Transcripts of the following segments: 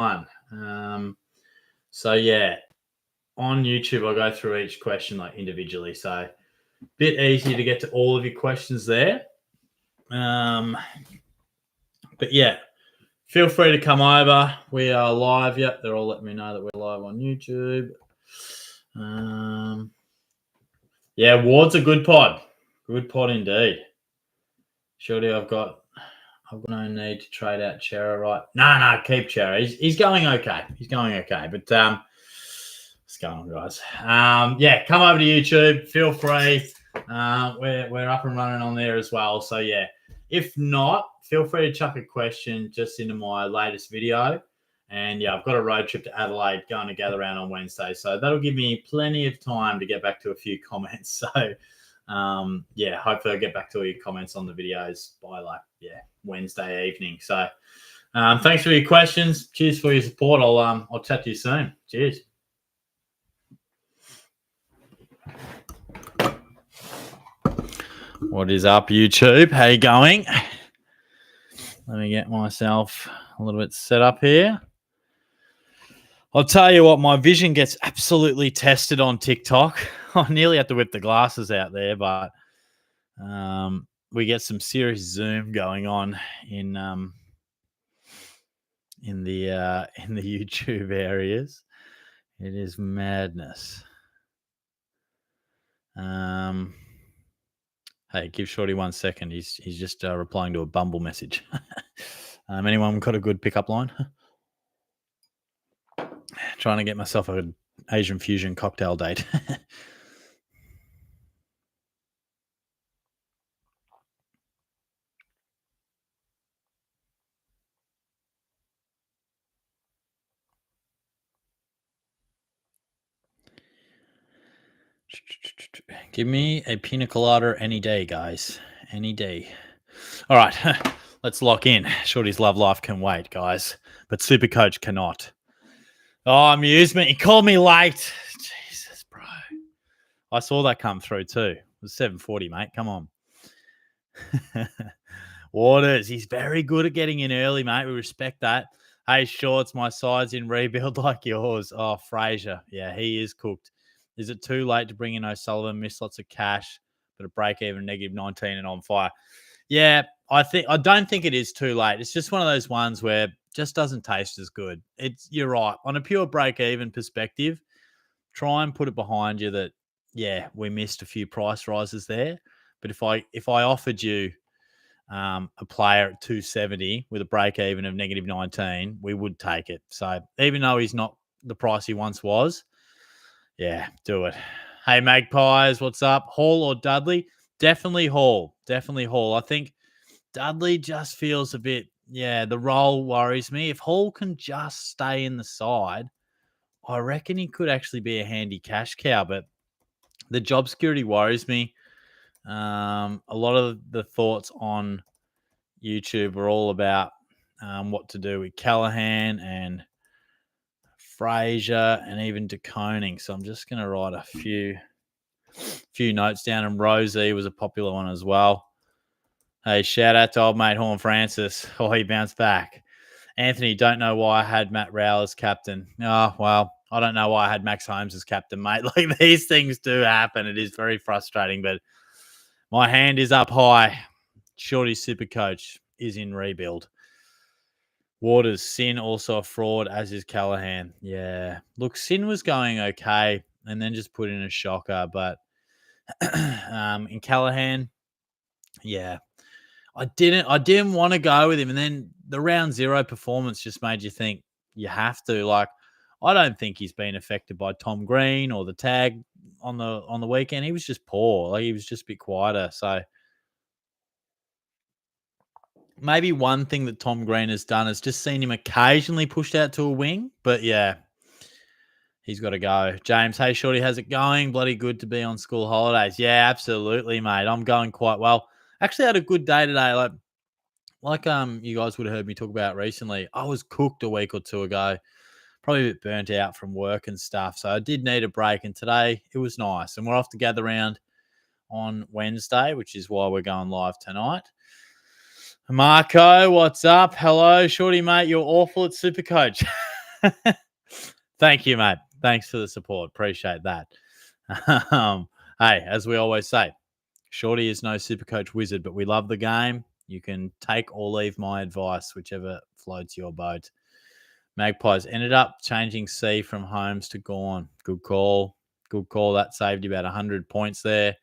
one. So yeah, on YouTube, I'll go through each question like individually. So a bit easier to get to all of your questions there. But yeah, feel free to come over. We are live. Yep, they're all letting me know that we're live on YouTube. Yeah, Ward's a good pod. Good pod indeed. Shorty, I've got no need to trade out Chera, right? No, keep Chera. He's going okay. But what's going on, guys? Yeah, come over to YouTube. Feel free. We're up and running on there as well. So yeah, if not, feel free to chuck a question just into my latest video. And yeah, I've got a road trip to Adelaide going to gather around on Wednesday. So that'll give me plenty of time to get back to a few comments. So yeah, hopefully I'll get back to all your comments on the videos by Wednesday evening. So thanks for your questions. Cheers for your support. I'll chat to you soon. Cheers. What is up, YouTube? How you going? Let me get myself a little bit set up here. I'll tell you what, my vision gets absolutely tested on TikTok. I nearly have to whip the glasses out there, but we get some serious zoom going on in the YouTube areas. It is madness. Hey, give Shorty 1 second. He's just replying to a Bumble message. Anyone got a good pickup line? Trying to get myself an Asian fusion cocktail date. Give me a pina colada any day, guys. Any day. All right, let's lock in. Shorty's love life can wait, guys, but SuperCoach cannot. Oh, amusement. He called me late. Jesus, bro. I saw that come through too. It was 7:40, mate. Come on. Waters, he's very good at getting in early, mate. We respect that. Hey, Shorts, my side's in rebuild like yours. Oh, Fraser. Yeah, he is cooked. Is it too late to bring in O'Sullivan? Miss lots of cash, but a break even -19 and on fire. Yeah, I don't think it is too late. It's just one of those ones where it just doesn't taste as good. You're right. On a pure break even perspective, try and put it behind you that, yeah, we missed a few price rises there. But if I offered you a player at 270 with a break even of -19, we would take it. So even though he's not the price he once was, yeah, do it. Hey, Magpies, what's up? Hall or Dudley? Definitely Hall. I think Dudley just feels a bit, the role worries me. If Hall can just stay in the side, I reckon he could actually be a handy cash cow, but the job security worries me. A lot of the thoughts on YouTube are all about what to do with Callahan and Fraser and even DeConing. So I'm just going to write a few notes down. And Rosie was a popular one as well. Hey, shout out to old mate Horn Francis. Oh, he bounced back. Anthony, don't know why I had Matt Rowell as captain. Oh, well, I don't know why I had Max Holmes as captain, mate. Like, these things do happen. It is very frustrating, but my hand is up high. Shorty SuperCoach is in rebuild. Waters, Sin also a fraud, as is Callahan. Yeah. Look, Sin was going okay and then just put in a shocker. But in Callahan, yeah, I didn't want to go with him. And then the round zero performance just made you think you have to. Like, I don't think he's been affected by Tom Green or the tag on the weekend. He was just poor. Like, he was just a bit quieter. So maybe one thing that Tom Green has done is just seen him occasionally pushed out to a wing. But yeah, he's got to go. James, hey, Shorty, how's it going? Bloody good to be on school holidays. Yeah, absolutely, mate. I'm going quite well. Actually had a good day today. Like you guys would have heard me talk about recently. I was cooked a week or two ago. Probably a bit burnt out from work and stuff. So I did need a break. And today it was nice. And we're off to gather round on Wednesday, which is why we're going live tonight. Marco, what's up? Hello, Shorty, mate. You're awful at SuperCoach. Thank you, mate. Thanks for the support. Appreciate that. Um, hey, as we always say, Shorty is no super coach wizard, but we love the game. You can take or leave my advice, whichever floats your boat. Magpies ended up changing C from Holmes to Gorn. Good call. Good call. That saved you about 100 points there.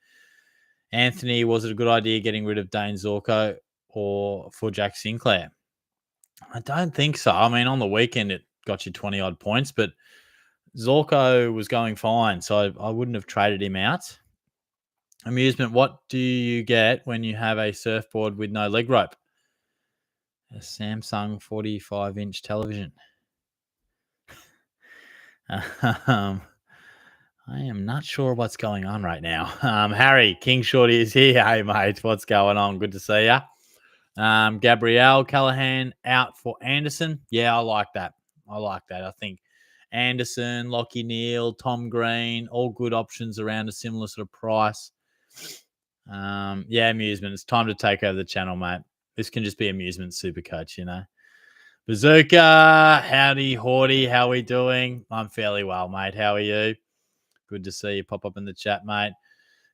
Anthony, was it a good idea getting rid of Dane Zorko or for Jack Sinclair? I don't think so. I mean, on the weekend, it got you 20 odd points, but Zorko was going fine, so I wouldn't have traded him out. Amusement, what do you get when you have a surfboard with no leg rope? A Samsung 45-inch television. I am not sure what's going on right now. Harry, King Shorty is here. Hey, mate, what's going on? Good to see you. Gabrielle Callahan out for Anderson. Yeah, I like that. I think Anderson, Lockie Neal, Tom Green, all good options around a similar sort of price. Yeah, amusement. It's time to take over the channel, mate. This can just be amusement super coach, Bazooka, howdy, Horty, how we doing? I'm fairly well, mate. How are you? Good to see you pop up in the chat, mate.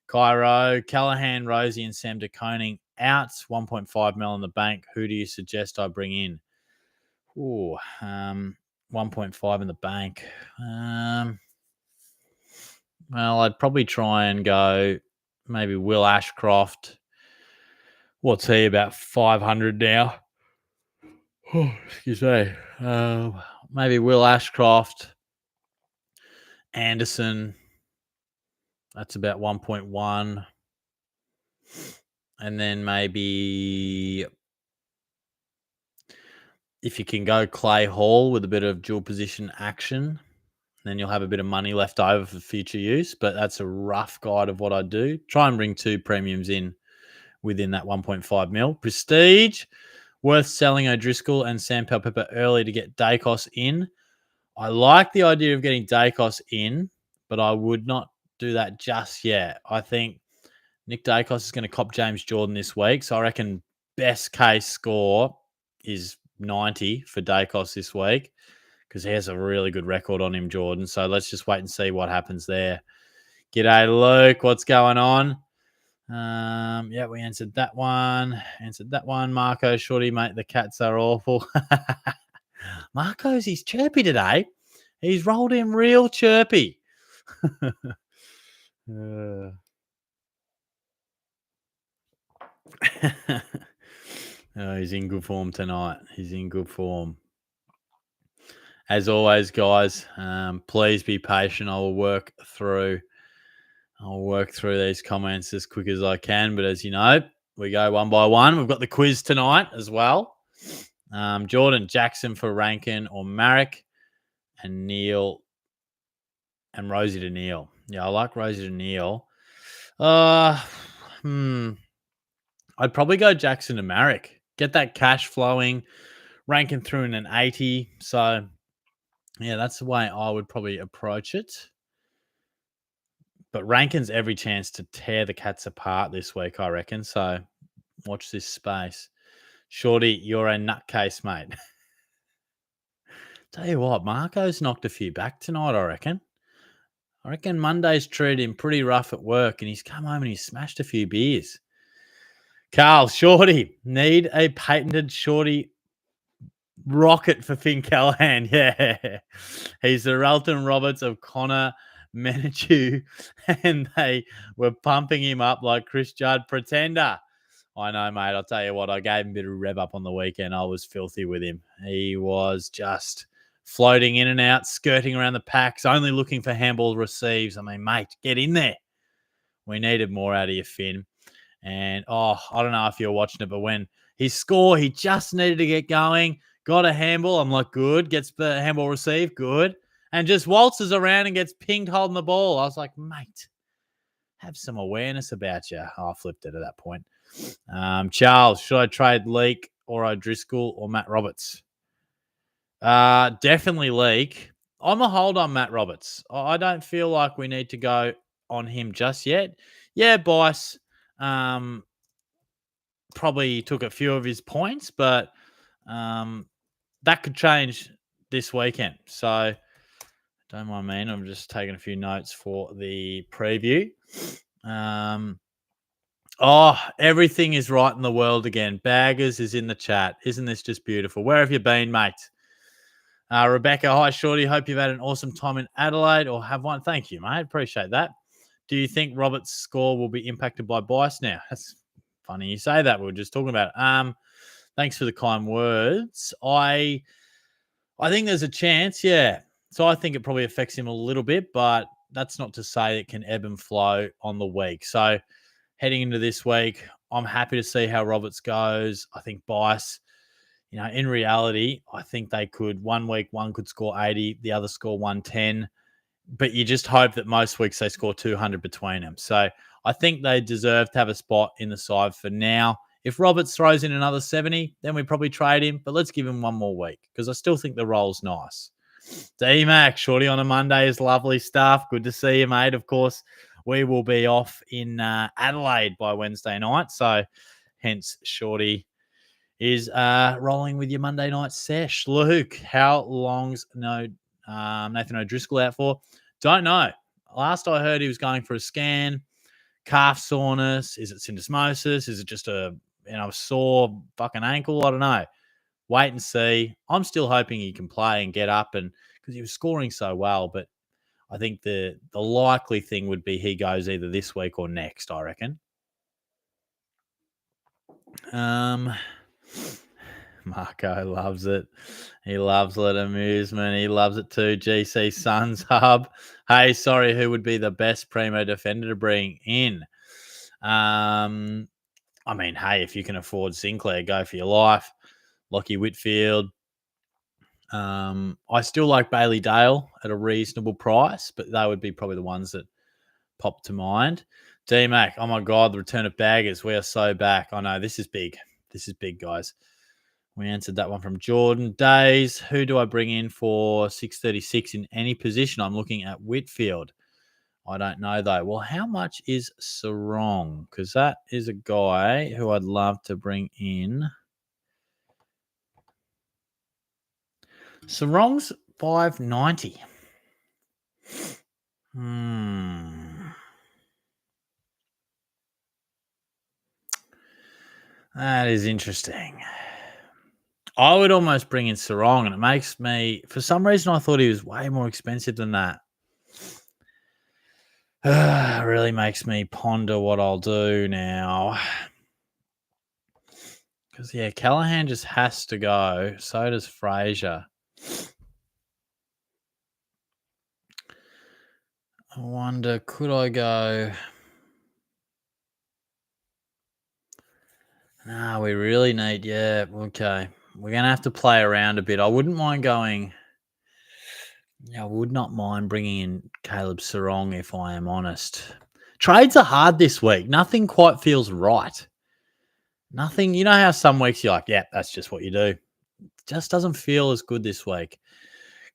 Cairo, Callahan, Rosie, and Sam DeConing out. 1.5 mil in the bank. Who do you suggest I bring in? Ooh, 1.5 in the bank. Well, I'd probably try and go maybe Will Ashcroft. What's he, about 500 now? Oh, excuse me. Maybe Will Ashcroft, Anderson. That's about 1.1. And then maybe if you can go Clay Hall with a bit of dual position action, then you'll have a bit of money left over for future use. But that's a rough guide of what I do. Try and bring 2 premiums in within that 1.5 mil. Prestige, worth selling O'Driscoll and Sam Pepper early to get Dacos in. I like the idea of getting Dacos in, but I would not do that just yet. I think Nick Dacos is going to cop James Jordan this week. So I reckon best case score is 90 for Dacos this week because he has a really good record on him, Jordan. So let's just wait and see what happens there. G'day, Luke. What's going on? Yeah, we answered that one. Marco, Shorty, mate, the cats are awful. He's chirpy today. He's rolled in real chirpy. Oh, he's in good form tonight. He's in good form. As always, guys, please be patient. I'll work through these comments as quick as I can. But as you know, we go one by one. We've got the quiz tonight as well. Jordan Jackson for Rankin or Marek, and Neil and Rosie to Neil. Yeah, I like Rosie to Neil. I'd probably go Jackson to Marek. Get that cash flowing, Rankin through in an 80. So, yeah, that's the way I would probably approach it. But Rankin's every chance to tear the Cats apart this week, I reckon. So, watch this space. Shorty, you're a nutcase, mate. Tell you what, Marco's knocked a few back tonight, I reckon. Monday's treated him pretty rough at work, and he's come home and he's smashed a few beers. Carl, Shorty, need a patented Shorty rocket for Finn Callahan. Yeah. He's the Relton Roberts of Connor Menichu, and they were pumping him up like Chris Judd pretender. I know, mate. I'll tell you what, I gave him a bit of rev up on the weekend. I was filthy with him. He was just floating in and out, skirting around the packs, only looking for handball receives. I mean, mate, get in there. We needed more out of you, Finn. And, I don't know if you're watching it, but when he scored, he just needed to get going, got a handball. I'm like, good. Gets the handball received, good. And just waltzes around and gets pinged holding the ball. I was like, mate, have some awareness about you. I flipped it at that point. Charles, should I trade Leake or O'Driscoll or Matt Roberts? Definitely Leake. I'm a hold on Matt Roberts. I don't feel like we need to go on him just yet. Yeah, Bice probably took a few of his points, but that could change this weekend. So don't mind me. I'm just taking a few notes for the preview. Everything is right in the world again. Baggers is in the chat. Isn't this just beautiful? Where have you been, mate? Rebecca, hi, Shorty. Hope you've had an awesome time in Adelaide or have one. Thank you, mate. Appreciate that. Do you think Robert's score will be impacted by bias now? That's funny you say that. We were just talking about it. Thanks for the kind words. I think there's a chance, yeah. So I think it probably affects him a little bit, but that's not to say it can ebb and flow on the week. So heading into this week, I'm happy to see how Roberts goes. I think bias, in reality, I think they could, one week, one could score 80, the other score 110. But you just hope that most weeks they score 200 between them. So I think they deserve to have a spot in the side for now. If Roberts throws in another 70, then we probably trade him. But let's give him one more week because I still think the role's nice. D-Mac, Shorty on a Monday is lovely stuff. Good to see you, mate. Of course, we will be off in Adelaide by Wednesday night. So hence Shorty is rolling with your Monday night sesh. Luke, how long's Nathan O'Driscoll out for? Don't know. Last I heard, he was going for a scan. Calf soreness. Is it syndesmosis? Is it just a sore fucking ankle? I don't know. Wait and see. I'm still hoping he can play and get up, and because he was scoring so well. But I think the likely thing would be he goes either this week or next. I reckon. Marco loves it. He loves it. Amusement. He loves it too. GC Suns Hub. Hey, sorry, who would be the best primo defender to bring in? I mean, hey, if you can afford Sinclair, go for your life. Lockie Whitfield. I still like Bailey Dale at a reasonable price, but they would be probably the ones that pop to mind. D-Mac, oh my God, the return of baggers. We are so back. I know, this is big. This is big, guys. We answered that one from Jordan. Days, who do I bring in for 636 in any position? I'm looking at Whitfield. I don't know, though. Well, how much is Sarong? Because that is a guy who I'd love to bring in. Sarong's 590. That is interesting. I would almost bring in Sarong, and it makes me, for some reason, I thought he was way more expensive than that. Really makes me ponder what I'll do now. Because, yeah, Callahan just has to go. So does Fraser. I wonder, could I go? No, we really need, yeah, okay. We're going to have to play around a bit. I wouldn't mind going. I would not mind bringing in Caleb Sarong if I am honest. Trades are hard this week. Nothing quite feels right. Nothing. You know how some weeks you're like, yeah, that's just what you do. It just doesn't feel as good this week.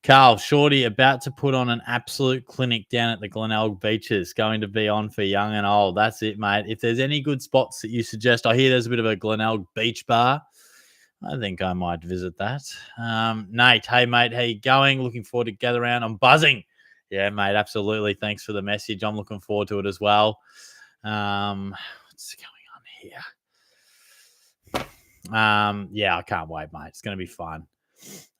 Carl, Shorty, about to put on an absolute clinic down at the Glenelg Beaches. Going to be on for young and old. That's it, mate. If there's any good spots that you suggest, I hear there's a bit of a Glenelg beach bar. I think I might visit that. Nate, hey, mate, how you going? Looking forward to gather around. I'm buzzing. Yeah, mate, absolutely. Thanks for the message. I'm looking forward to it as well. What's going on here? Yeah, I can't wait, mate. It's going to be fun.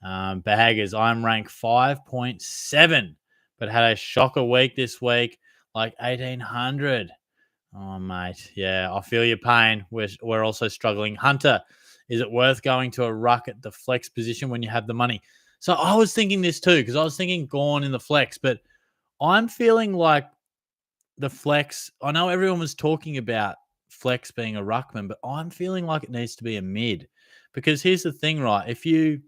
Baggers, I'm ranked 5.7, but had a shocker week this week, like 1,800. Oh, mate. Yeah, I feel your pain. We're also struggling. Hunter, is it worth going to a ruck at the flex position when you have the money? So I was thinking this too, because I was thinking Gorn in the flex, but I'm feeling like the flex, I know everyone was talking about flex being a ruckman, but I'm feeling like it needs to be a mid. Because here's the thing, right? If you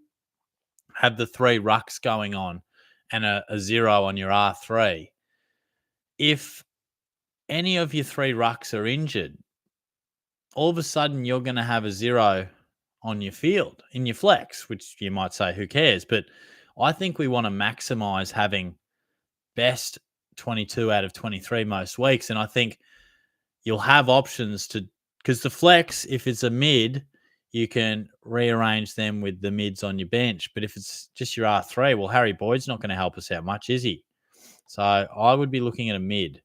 have the 3 rucks going on and a 0 on your R3, if any of your 3 rucks are injured, all of a sudden you're going to have a 0 on your field in your flex, which you might say, who cares? But I think we want to maximize having best 22 out of 23 most weeks. And I think you'll have options to, because the flex, if it's a mid, you can rearrange them with the mids on your bench. But if it's just your R3, well, Harry Boyd's not going to help us out much, is he? So I would be looking at a mid.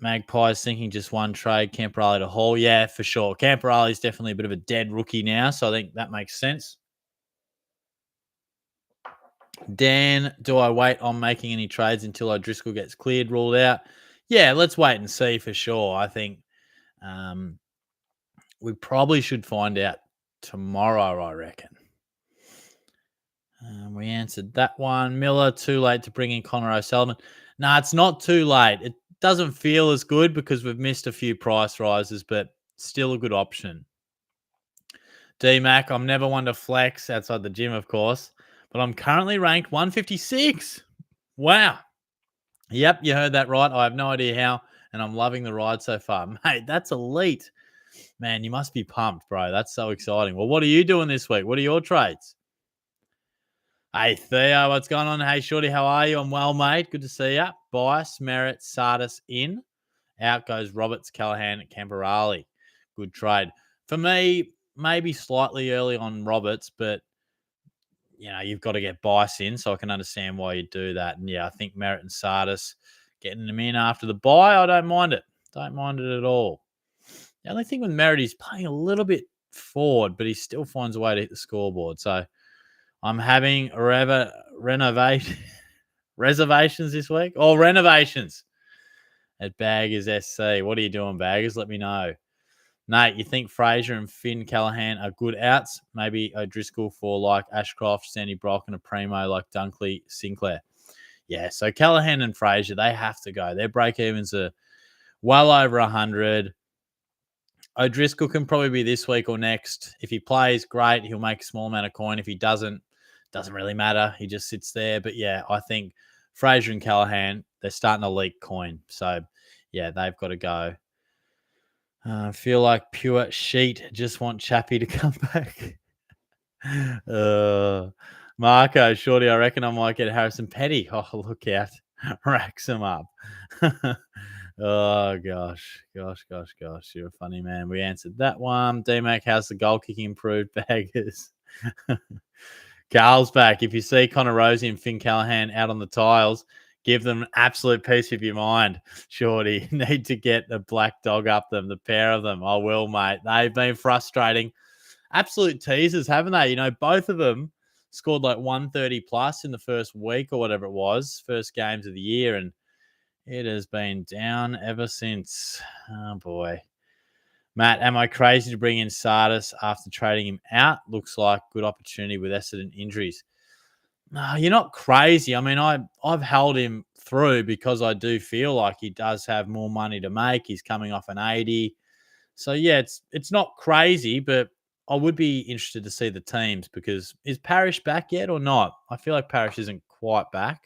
Magpies thinking just one trade, Camperale to Hall. Yeah, for sure. Camperale is definitely a bit of a dead rookie now, so I think that makes sense. Dan, do I wait on making any trades until O'Driscoll gets cleared, ruled out? Yeah, let's wait and see for sure. I think we probably should find out tomorrow, I reckon. We answered that one. Miller, too late to bring in Connor O'Sullivan. No, it's not too late. It doesn't feel as good because we've missed a few price rises, but still a good option. D-Mac, I'm never one to flex outside the gym, of course, but I'm currently ranked 156. Wow. Yep, you heard that right. I have no idea how, and I'm loving the ride so far. Mate, that's elite. Man, you must be pumped, bro. That's so exciting. Well, what are you doing this week? What are your trades? Hey, Theo, what's going on? Hey, Shorty, how are you? I'm well, mate. Good to see you. Bice, Merritt, Sardis in. Out goes Roberts, Callahan, and Camperale. Good trade. For me, maybe slightly early on Roberts, but, you've got to get Bice in, so I can understand why you do that. And, yeah, I think Merritt and Sardis getting them in after the bye, I don't mind it. Don't mind it at all. The only thing with Merritt, he's playing a little bit forward, but he still finds a way to hit the scoreboard. So I'm having reservations this week. Or renovations at Baggers SC. What are you doing, Baggers? Let me know. Nate, you think Fraser and Finn Callahan are good outs? Maybe O'Driscoll for like Ashcroft, Sandy Brock, and a primo like Dunkley, Sinclair. Yeah, so Callahan and Fraser, they have to go. Their break-evens are well over 100. O'Driscoll can probably be this week or next. If he plays, great. He'll make a small amount of coin. If he doesn't really matter. He just sits there. But, yeah, I think Fraser and Callahan, they're starting to leak coin. So, yeah, they've got to go. I feel like pure sheet. Just want Chappie to come back. Marco, Shorty, I reckon I might get Harrison Petty. Oh, look out. Racks him up. Oh, gosh. You're a funny man. We answered that one. D-Mac, how's the goal kicking improved? Baggers. Carl's back. If you see Connor Rosie and Finn Callahan out on the tiles, give them an absolute peace of your mind, Shorty. Need to get the black dog up them, the pair of them. I will, mate. They've been frustrating. Absolute teasers, haven't they? Both of them scored like 130 plus in the first week or whatever it was, first games of the year, and it has been down ever since. Oh, boy. Matt, am I crazy to bring in Sardis after trading him out? Looks like good opportunity with Essendon injuries. No, you're not crazy. I mean, I've held him through because I do feel like he does have more money to make. He's coming off an 80. So, yeah, it's not crazy, but I would be interested to see the teams because is Parrish back yet or not? I feel like Parrish isn't quite back.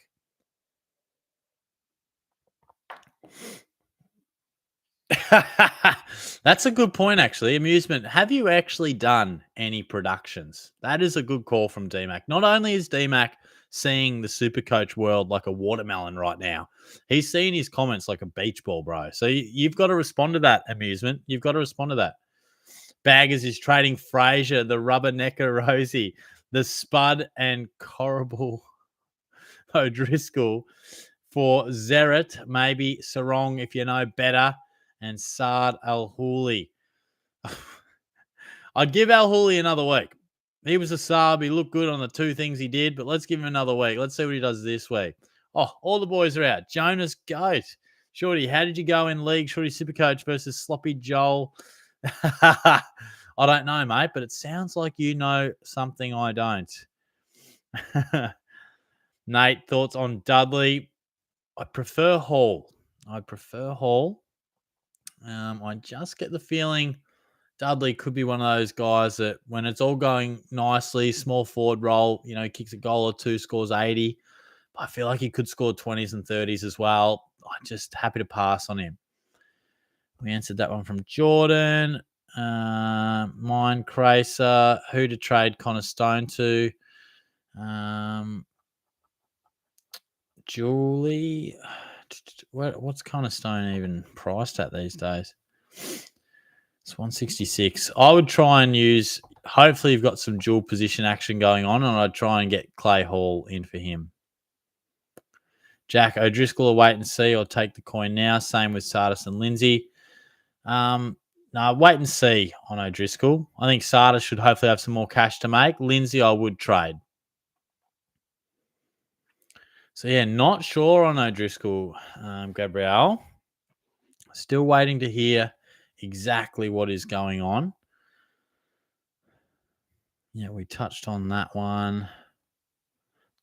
That's a good point, actually. Amusement. Have you actually done any productions? That is a good call from DMAC. Not only is DMAC seeing the SuperCoach world like a watermelon right now, he's seeing his comments like a beach ball, bro. So you've got to respond to that, Amusement. You've got to respond to that. Baggers is trading Fraser, the rubbernecker Rosie, the Spud and Corrible O'Driscoll for Zeret, maybe Sarong if you know better, and Saad Al Houli. I'd give Al Houli another week. He was a sub. He looked good on the two things he did, but let's give him another week. Let's see what he does this week. Oh, all the boys are out. Jonas Goat. Shorty, how did you go in league? Shorty Supercoach versus Sloppy Joel. I don't know, mate, but it sounds like you know something I don't. Nate, thoughts on Dudley? I prefer Hall. I just get the feeling Dudley could be one of those guys that when it's all going nicely, small forward role, kicks a goal or two, scores 80. I feel like he could score 20s and 30s as well. I'm just happy to pass on him. We answered that one from Jordan. Mine, Cracer. Who to trade Connor Stone to? Julie. What's Connor Stone even priced at these days? It's 166. I would try and use, hopefully, you've got some dual position action going on, and I'd try and get Clay Hall in for him. Jack O'Driscoll, or wait and see, or take the coin now. Same with Sardis and Lindsay. No, wait and see on O'Driscoll. I think Sardis should hopefully have some more cash to make. Lindsay, I would trade. So, yeah, not sure on O'Driscoll, Gabrielle. Still waiting to hear exactly what is going on. Yeah, we touched on that one.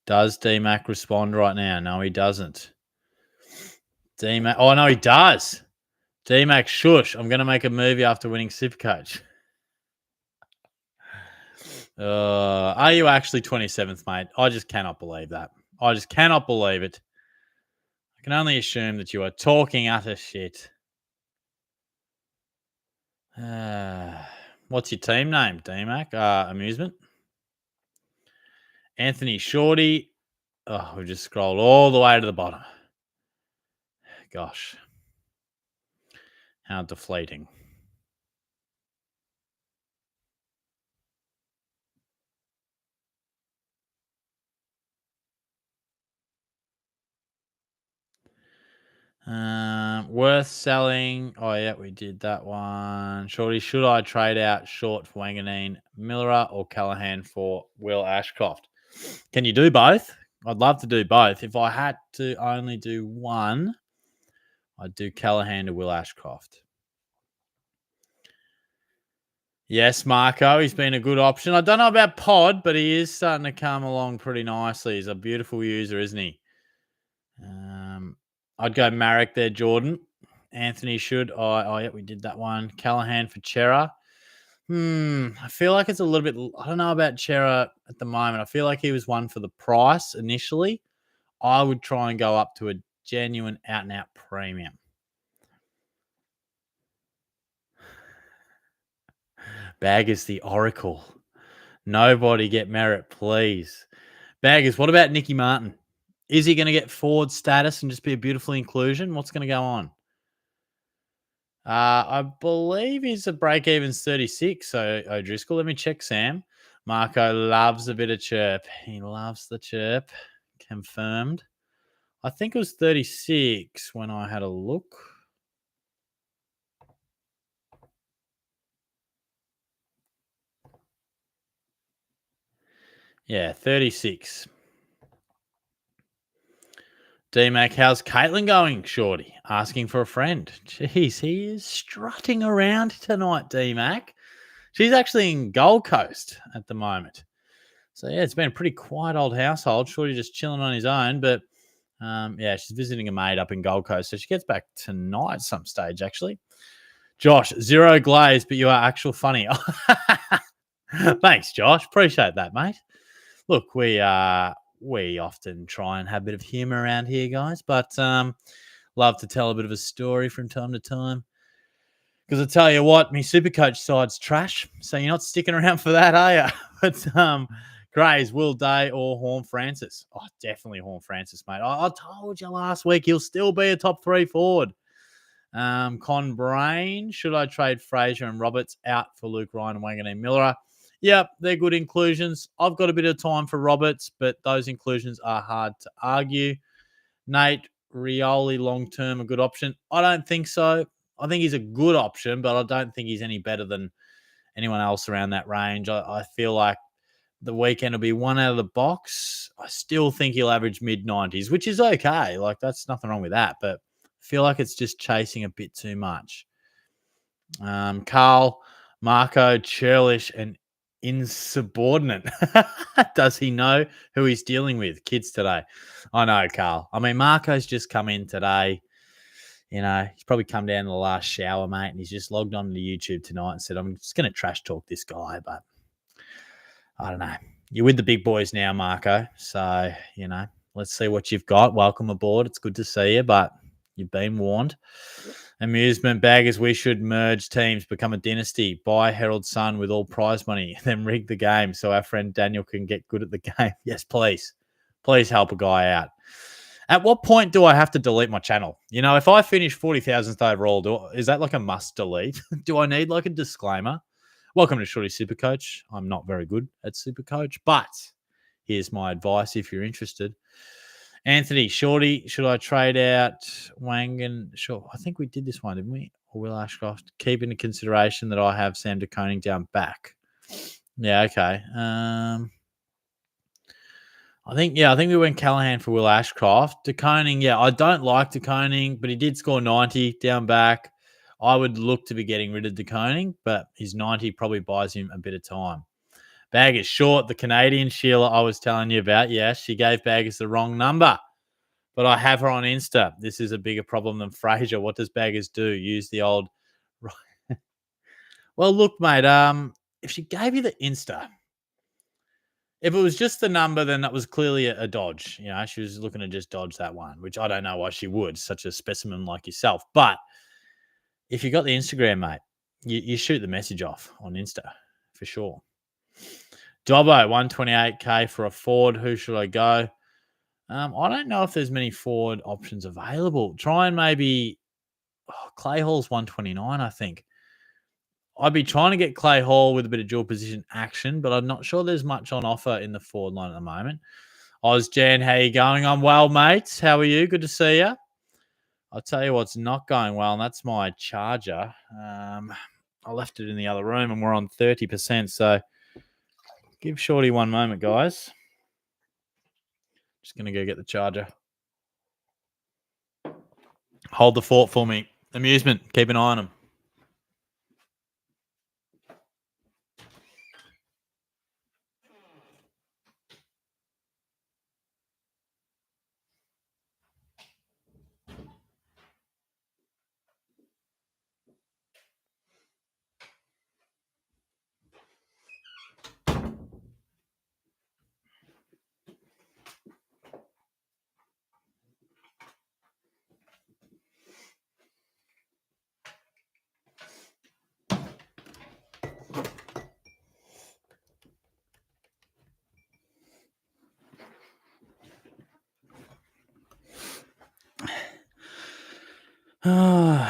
Does DMAC respond right now? No, he doesn't. DMAC. Oh, no, he does. DMAC, shush. I'm going to make a movie after winning SuperCoach. Are you actually 27th, mate? I just cannot believe that. I just cannot believe it. I can only assume that you are talking utter shit. What's your team name, DMAC? Amusement. Anthony Shorty. Oh, we just scrolled all the way to the bottom. Gosh. How deflating. Worth selling. Oh, yeah, we did that one. Shorty, should I trade out Short for Wanganeen Miller or Callahan for Will Ashcroft? Can you do both? I'd love to do both. If I had to only do one, I'd do Callahan to Will Ashcroft. Yes, Marco, he's been a good option. I don't know about Pod, but he is starting to come along pretty nicely. He's a beautiful user, isn't he? I'd go Marek there, Jordan. Anthony should. Oh, yeah, we did that one. Callahan for Chera. I feel like it's a little bit. I don't know about Chera at the moment. I feel like he was one for the price initially. I would try and go up to a genuine out-and-out premium. Baggers the Oracle. Nobody get Merritt, please. Baggers, what about Nicky Martin? Is he going to get forward status and just be a beautiful inclusion? What's going to go on? I believe he's a break-even 36, so O'Driscoll. Let me check, Sam. Marco loves a bit of chirp. He loves the chirp. Confirmed. I think it was 36 when I had a look. Yeah, 36. DMAC, how's Caitlin going, Shorty? Asking for a friend. Jeez, he is strutting around tonight, DMAC. She's actually in Gold Coast at the moment. So, yeah, it's been a pretty quiet old household. Shorty just chilling on his own. But, yeah, she's visiting a mate up in Gold Coast. So she gets back tonight some stage, actually. Josh, zero glaze, but you are actual funny. Thanks, Josh. Appreciate that, mate. Look, we often try and have a bit of humor around here, guys, but love to tell a bit of a story from time to time. Because I tell you what, me SuperCoach side's trash, so you're not sticking around for that, are you? But Grays, Will Day, or Horn Francis? Oh, definitely Horn Francis, mate. I told you last week he'll still be a top 3 forward. Con Brain, should I trade Fraser and Roberts out for Luke Ryan and Wanganeen Miller? Yep, they're good inclusions. I've got a bit of time for Roberts, but those inclusions are hard to argue. Nate Rioli, long-term, a good option? I don't think so. I think he's a good option, but I don't think he's any better than anyone else around that range. I feel like the weekend will be one out of the box. I still think he'll average mid-90s, which is okay. Like, that's nothing wrong with that, but I feel like it's just chasing a bit too much. Carl, Marco, churlish, and insubordinate. Does he know who he's dealing with? Kids today. I know, Carl. I mean, Marco's just come in today. You know, he's probably come down to the last shower, mate, and he's just logged on to YouTube tonight and said, I'm just going to trash talk this guy, but I don't know. You're with the big boys now, Marco. So, you know, let's see what you've got. Welcome aboard. It's good to see you, but you've been warned. Amusement baggers, we should merge teams, become a dynasty, buy Herald Sun with all prize money, then rig the game so our friend Daniel can get good at the game. Yes, please. Please help a guy out. At what point do I have to delete my channel? If I finish 40,000th overall, is that like a must delete? Do I need like a disclaimer? Welcome to Shorty SuperCoach. I'm not very good at SuperCoach, but here's my advice if you're interested. Anthony, Shorty, should I trade out Wangan? Sure. I think we did this one, didn't we? Or Will Ashcroft? Keep into consideration that I have Sam de Koning down back. Yeah, okay. I think we went Callahan for Will Ashcroft. De Koning, yeah, I don't like De Koning, but he did score 90 down back. I would look to be getting rid of De Koning, but his 90 probably buys him a bit of time. Baggers short, the Canadian Sheila I was telling you about. Yes, she gave Baggers the wrong number, but I have her on Insta. This is a bigger problem than Fraser. What does Baggers do? Use the old. Well, look, mate. If she gave you the Insta, if it was just the number, then that was clearly a dodge. She was looking to just dodge that one, which I don't know why she would. Such a specimen like yourself, but if you got the Instagram, mate, you shoot the message off on Insta for sure. Dobbo, 128K for a Ford. Who should I go? I don't know if there's many Ford options available. Try and maybe Clay Hall's 129, I think. I'd be trying to get Clay Hall with a bit of dual position action, but I'm not sure there's much on offer in the Ford line at the moment. Jan, how you going? I'm well, mates. How are you? Good to see you. I'll tell you what's not going well, and that's my charger. I left it in the other room, and we're on 30%, so give Shorty one moment, guys. Just going to go get the charger. Hold the fort for me. Amusement, keep an eye on them.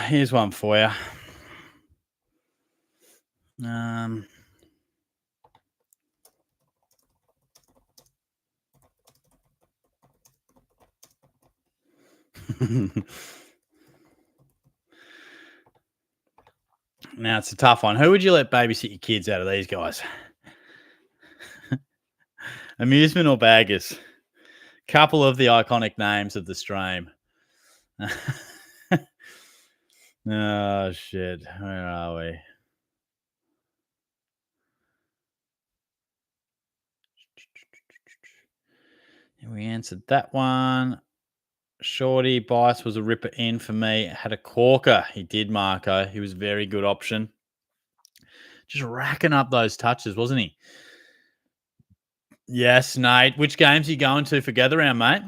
Here's one for you. Now it's a tough one. Who would you let babysit your kids out of these guys? Amusement or Baggers? Couple of the iconic names of the stream. Oh, shit. Where are we? We answered that one. Shorty Bice was a ripper in for me. Had a corker. He did, Marco. He was a very good option. Just racking up those touches, wasn't he? Yes, Nate. Which games are you going to for Gather Round, mate?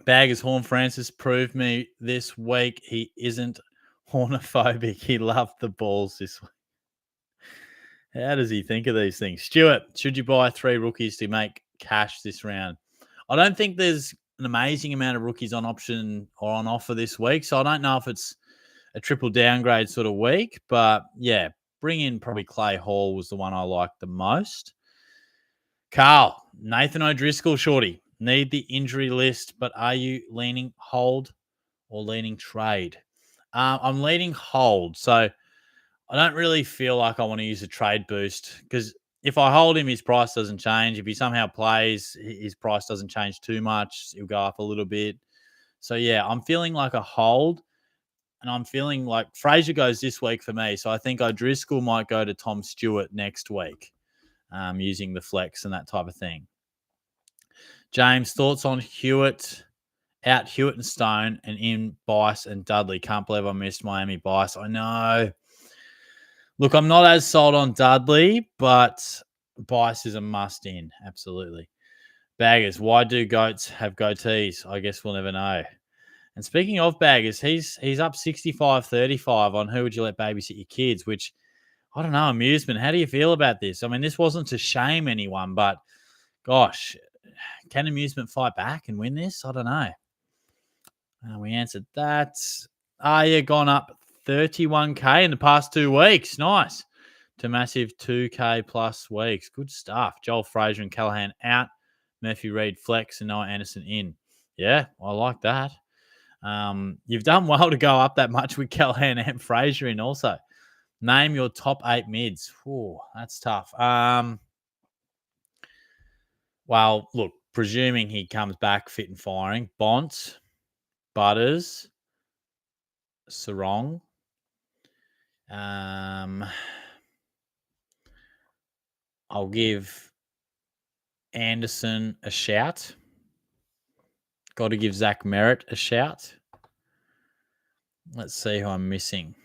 Baggers Horn Francis proved me this week he isn't hornophobic. He loved the balls this week. How does he think of these things? Stuart, should you buy 3 rookies to make cash this round? I don't think there's an amazing amount of rookies on option or on offer this week, so I don't know if it's a triple downgrade sort of week, but yeah, bring in probably Clay Hall was the one I liked the most. Carl, Nathan O'Driscoll, Shorty, need the injury list, but are you leaning hold or leaning trade? I'm leaning hold, so I don't really feel like I want to use a trade boost because if I hold him, his price doesn't change. If he somehow plays, his price doesn't change too much. He'll go up a little bit. So, yeah, I'm feeling like a hold, and I'm feeling like Fraser goes this week for me. So I think O'Driscoll might go to Tom Stewart next week using the flex and that type of thing. James, thoughts on Hewitt? Out Hewitt and Stone and in Bice and Dudley. Can't believe I missed Miami Bice. I know. Look, I'm not as sold on Dudley, but Bice is a must-in. Absolutely. Baggers, why do goats have goatees? I guess we'll never know. And speaking of Baggers, he's up 65-35 on who would you let babysit your kids, which, I don't know, Amusement. How do you feel about this? I mean, this wasn't to shame anyone, but gosh, can Amusement fight back and win this? I don't know. We answered that. Aya gone up 31K in the past 2 weeks. Nice. To massive 2K plus weeks. Good stuff. Joel Fraser and Callahan out. Murphy Reed flex and Noah Anderson in. Yeah, I like that. You've done well to go up that much with Callahan and Fraser in also. Name your top 8 mids. Ooh, that's tough. Well, look, presuming he comes back fit and firing, Bont, Butters, Sarong. I'll give Anderson a shout. Got to give Zach Merritt a shout. Let's see who I'm missing.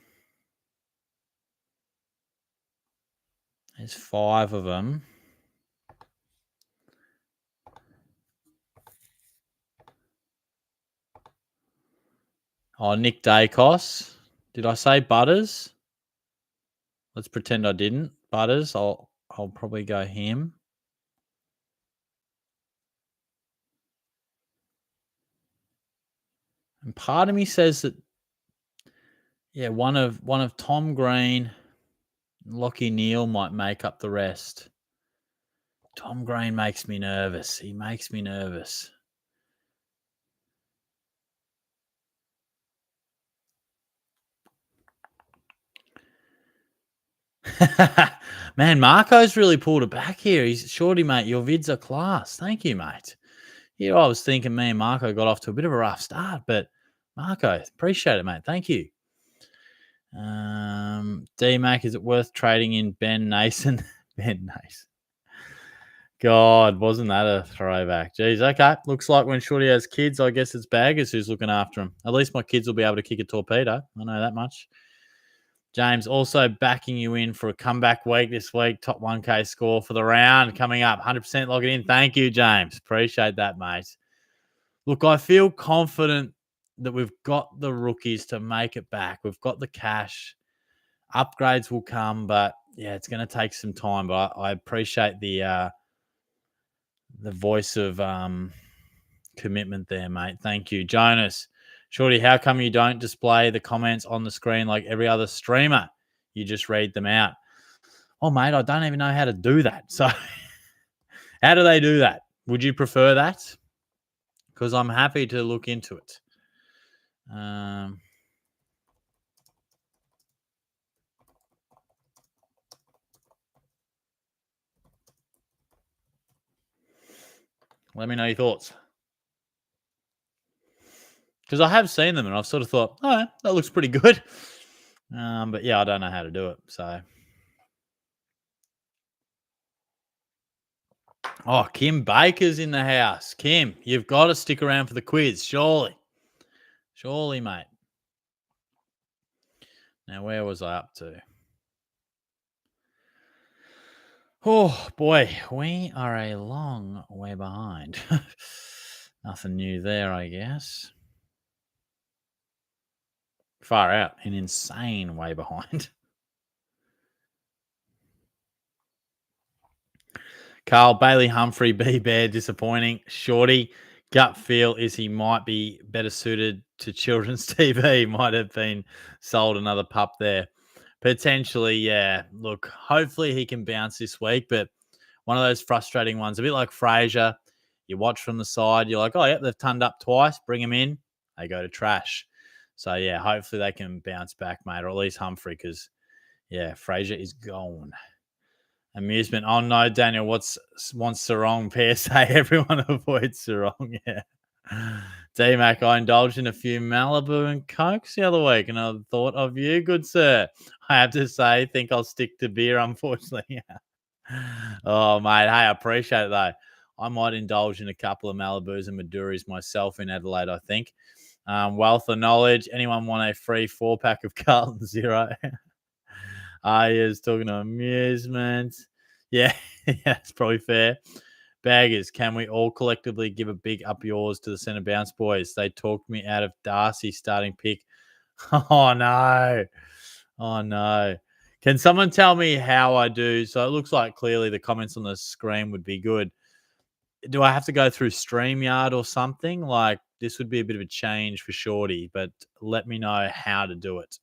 There's 5 of them. Oh, Nick Dacos. Did I say Butters? Let's pretend I didn't. Butters. I'll probably go him. And part of me says that, yeah, one of Tom Green, Lockie Neal might make up the rest. Tom Green makes me nervous. He makes me nervous. Man, Marco's really pulled it back here. He's shorty, mate. Your vids are class. Thank you, mate. Here I was thinking me and Marco got off to a bit of a rough start, but Marco, appreciate it, mate. Thank you. D-Mac, is it worth trading in Ben Nason? Ben Nason. God, wasn't that a throwback? Jeez, okay. Looks like when Shorty has kids, I guess it's Baggers who's looking after him. At least my kids will be able to kick a torpedo. I know that much. James, also backing you in for a comeback week this week. Top 1K score for the round coming up. 100% log it in. Thank you, James. Appreciate that, mate. Look, I feel confident that we've got the rookies to make it back. We've got the cash. Upgrades will come, but yeah, it's going to take some time. But I appreciate the voice of commitment there, mate. Thank you. Jonas, Shorty, how come you don't display the comments on the screen like every other streamer? You just read them out. Oh, mate, I don't even know how to do that. So how do they do that? Would you prefer that? Because I'm happy to look into it. Let me know your thoughts. Because I have seen them and I've sort of thought, oh, that looks pretty good. But yeah, I don't know how to do it. So, oh, Kim Baker's in the house. Kim, you've got to stick around for the quiz, surely. Surely, mate. Now, where was I up to? Oh, boy, we are a long way behind. Nothing new there, I guess. Far out, an insane way behind. Carl Bailey Humphrey, B Bear, disappointing. Shorty, gut feel is he might be better suited to children's TV. Might have been sold another pup there. Potentially, yeah. Look, hopefully he can bounce this week, but one of those frustrating ones, a bit like Fraser. You watch from the side, you're like, oh, yeah, they've turned up twice, bring them in, they go to trash. So, yeah, hopefully they can bounce back, mate, or at least Humphrey, because, yeah, Fraser is gone. Amusement. Oh, no, Daniel, wants Sarong PSA. Everyone avoids Sarong, yeah. D-Mac, I indulged in a few Malibu and Cokes the other week, and I thought of you, good sir. I have to say, think I'll stick to beer, unfortunately. Oh, mate, hey, I appreciate it, though. I might indulge in a couple of Malibus and Maduras myself in Adelaide, I think. Wealth of knowledge. Anyone want a free 4-pack of Carlton Zero? Is talking to amusement. Yeah, yeah, that's probably fair. Baggers, can we all collectively give a big up yours to the centre bounce boys? They talked me out of Darcy starting pick. Oh, no. Oh, no. Can someone tell me how I do? So it looks like clearly the comments on the screen would be good. do I have to go through StreamYard or something? Like, this would be a bit of a change for Shorty, but let me know how to do it.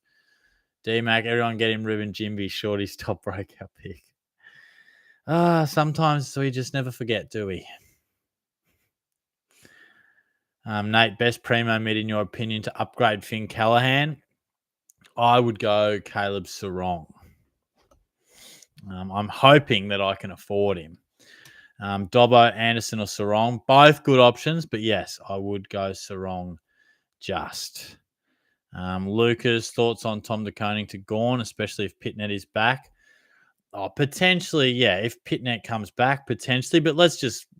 D-Mac, everyone get him Ruben Jimby, Shorty's top breakout pick. Sometimes we just never forget, do we? Nate, best primo mid in your opinion to upgrade Finn Callahan? I would go Caleb Sarong. I'm hoping that I can afford him. Dobbo, Anderson, or Sarong, both good options, but yes, I would go Sarong just. Lucas, thoughts on Tom DeConing to Gorn, especially if Pitnet is back? Oh, potentially, yeah. If Pitnet comes back, potentially, but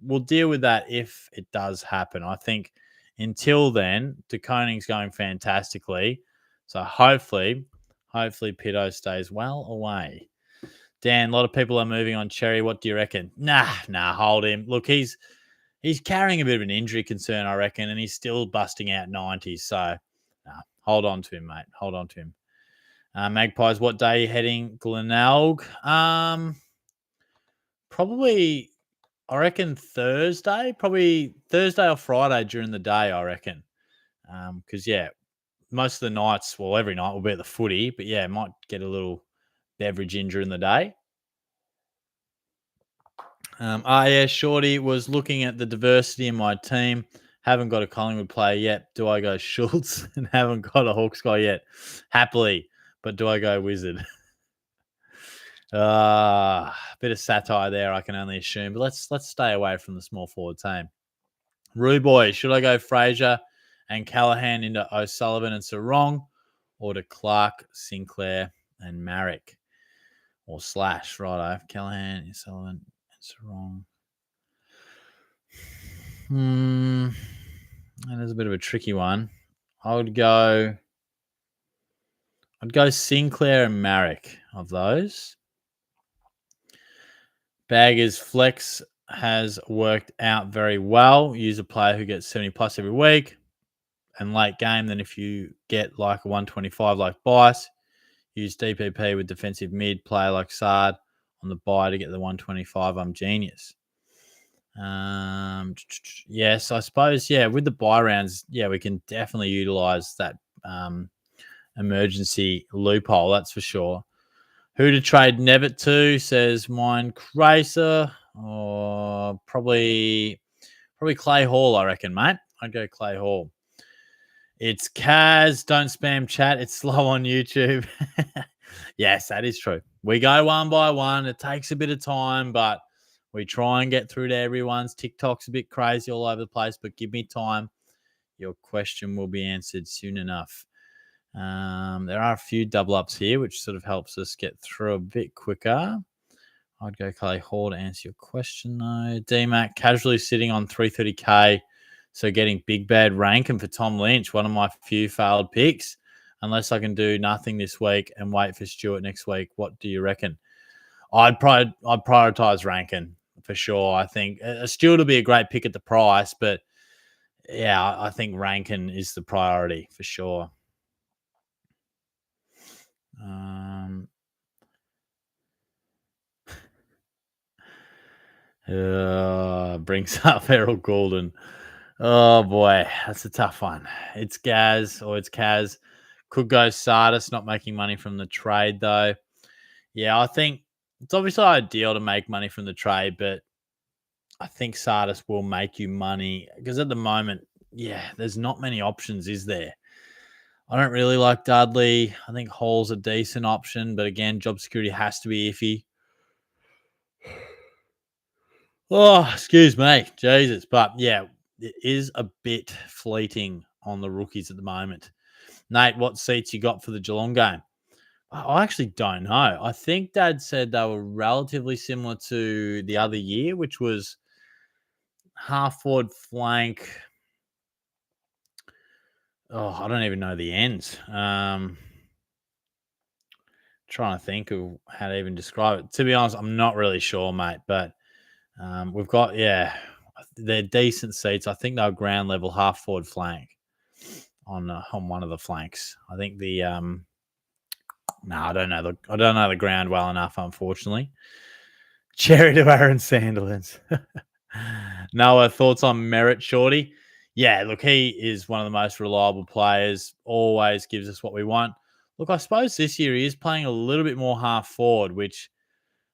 we'll deal with that if it does happen. I think until then, DeConing's going fantastically. So hopefully Pitto stays well away. Dan, a lot of people are moving on Cherry. What do you reckon? Nah, hold him. Look, he's carrying a bit of an injury concern, I reckon, and he's still busting out 90s. So, hold on to him, mate. Hold on to him. Magpies, what day are you heading? Glenelg? Probably, I reckon Thursday. Probably Thursday or Friday during the day, I reckon. Because, most of the nights, well, every night will be at the footy, but, might get a little beverage in during the day. Shorty was looking at the diversity in my team. Haven't got a Collingwood player yet. Do I go Schultz? And haven't got a Hawks guy yet. Happily. But do I go Wizard? Bit of satire there, I can only assume. But let's stay away from the small forward team. Rue Boy, should I go Fraser and Callahan into O'Sullivan and Sarong, or to Clark, Sinclair, and Marrick? Or Slash, righto. Callahan, O'Sullivan, and Sarong. That is a bit of a tricky one. I'd go Sinclair and Marrick of those. Baggers flex has worked out very well. Use a player who gets 70 plus every week and late game. Then if you get like a 125 like Bice, use DPP with defensive mid player like Sard on the buy to get the 125. I'm genius. Yes, I suppose, with the buy rounds, we can definitely utilize that emergency loophole, that's for sure. Who to trade Nevitt to, says mine Cracer, or probably Clay Hall, I reckon, mate. I'd go Clay Hall. It's Kaz. Don't spam chat. It's slow on YouTube. Yes, that is true. We go one by one. It takes a bit of time, but we try and get through to everyone's. TikTok's a bit crazy all over the place, but give me time. Your question will be answered soon enough. There are a few double ups here, which sort of helps us get through a bit quicker. I'd go Clay Hall to answer your question, though. DMAC casually sitting on 330k, so getting big bad ranking for Tom Lynch, one of my few failed picks. Unless I can do nothing this week and wait for Stewart next week, what do you reckon? I'd prioritize Rankin for sure. I think Stewart will be a great pick at the price, but I think Rankin is the priority for sure. Brings up Errol Goulden. Oh boy, that's a tough one. It's Gaz or it's Kaz. Could go Sardis, not making money from the trade though. Yeah, I think it's obviously ideal to make money from the trade, but I think Sardis will make you money because at the moment, there's not many options, is there? I don't really like Dudley. I think Hall's a decent option, but again, job security has to be iffy. Oh, excuse me. Jesus. But it is a bit fleeting on the rookies at the moment. Nate, what seats you got for the Geelong game? I actually don't know. I think Dad said they were relatively similar to the other year, which was half forward flank. Oh, I don't even know the ends. Trying to think of how to even describe it. To be honest, I'm not really sure, mate. But we've got, they're decent seats. I think they're ground level half forward flank on one of the flanks. I think the I don't know the ground well enough, unfortunately. Cherry to Aaron Sandilands. Noah, thoughts on Merritt Shorty? Yeah, look, he is one of the most reliable players, always gives us what we want. Look, I suppose this year he is playing a little bit more half forward, which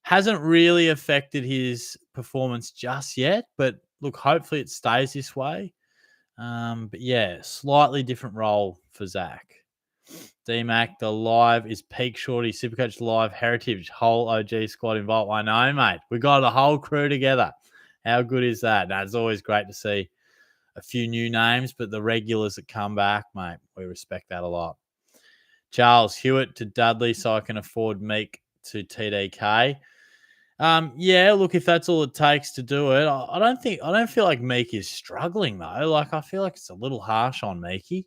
hasn't really affected his performance just yet. But look, hopefully it stays this way. But yeah, slightly different role for Zach. DMAC, the live is peak shorty, Supercoach live heritage, whole OG squad involved. I know, mate. We got the whole crew together. How good is that? Now, it's always great to see a few new names, but the regulars that come back, mate, we respect that a lot. Charles Hewitt to Dudley, so I can afford Meek to TDK. Yeah, look, if that's all it takes to do it, I don't feel like Meek is struggling though. Like I feel like it's a little harsh on Meeky.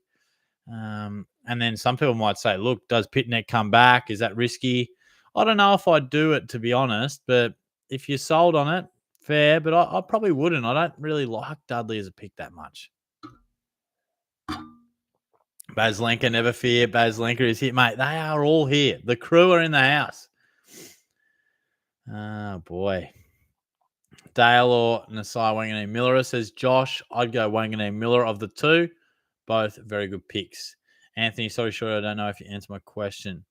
And then some people might say, look, does Pitneck come back? Is that risky? I don't know if I'd do it, to be honest, but if you're sold on it, fair, but I probably wouldn't. I don't really like Dudley as a pick that much. Baz Lenker, never fear. Baz Lenker is here. Mate, they are all here. The crew are in the house. Oh, boy. Dale or Nasai Wanganeen Miller says, Josh, I'd go Wanganeen Miller of the two. Both very good picks. Anthony, sorry, sure, I don't know if you answered my question.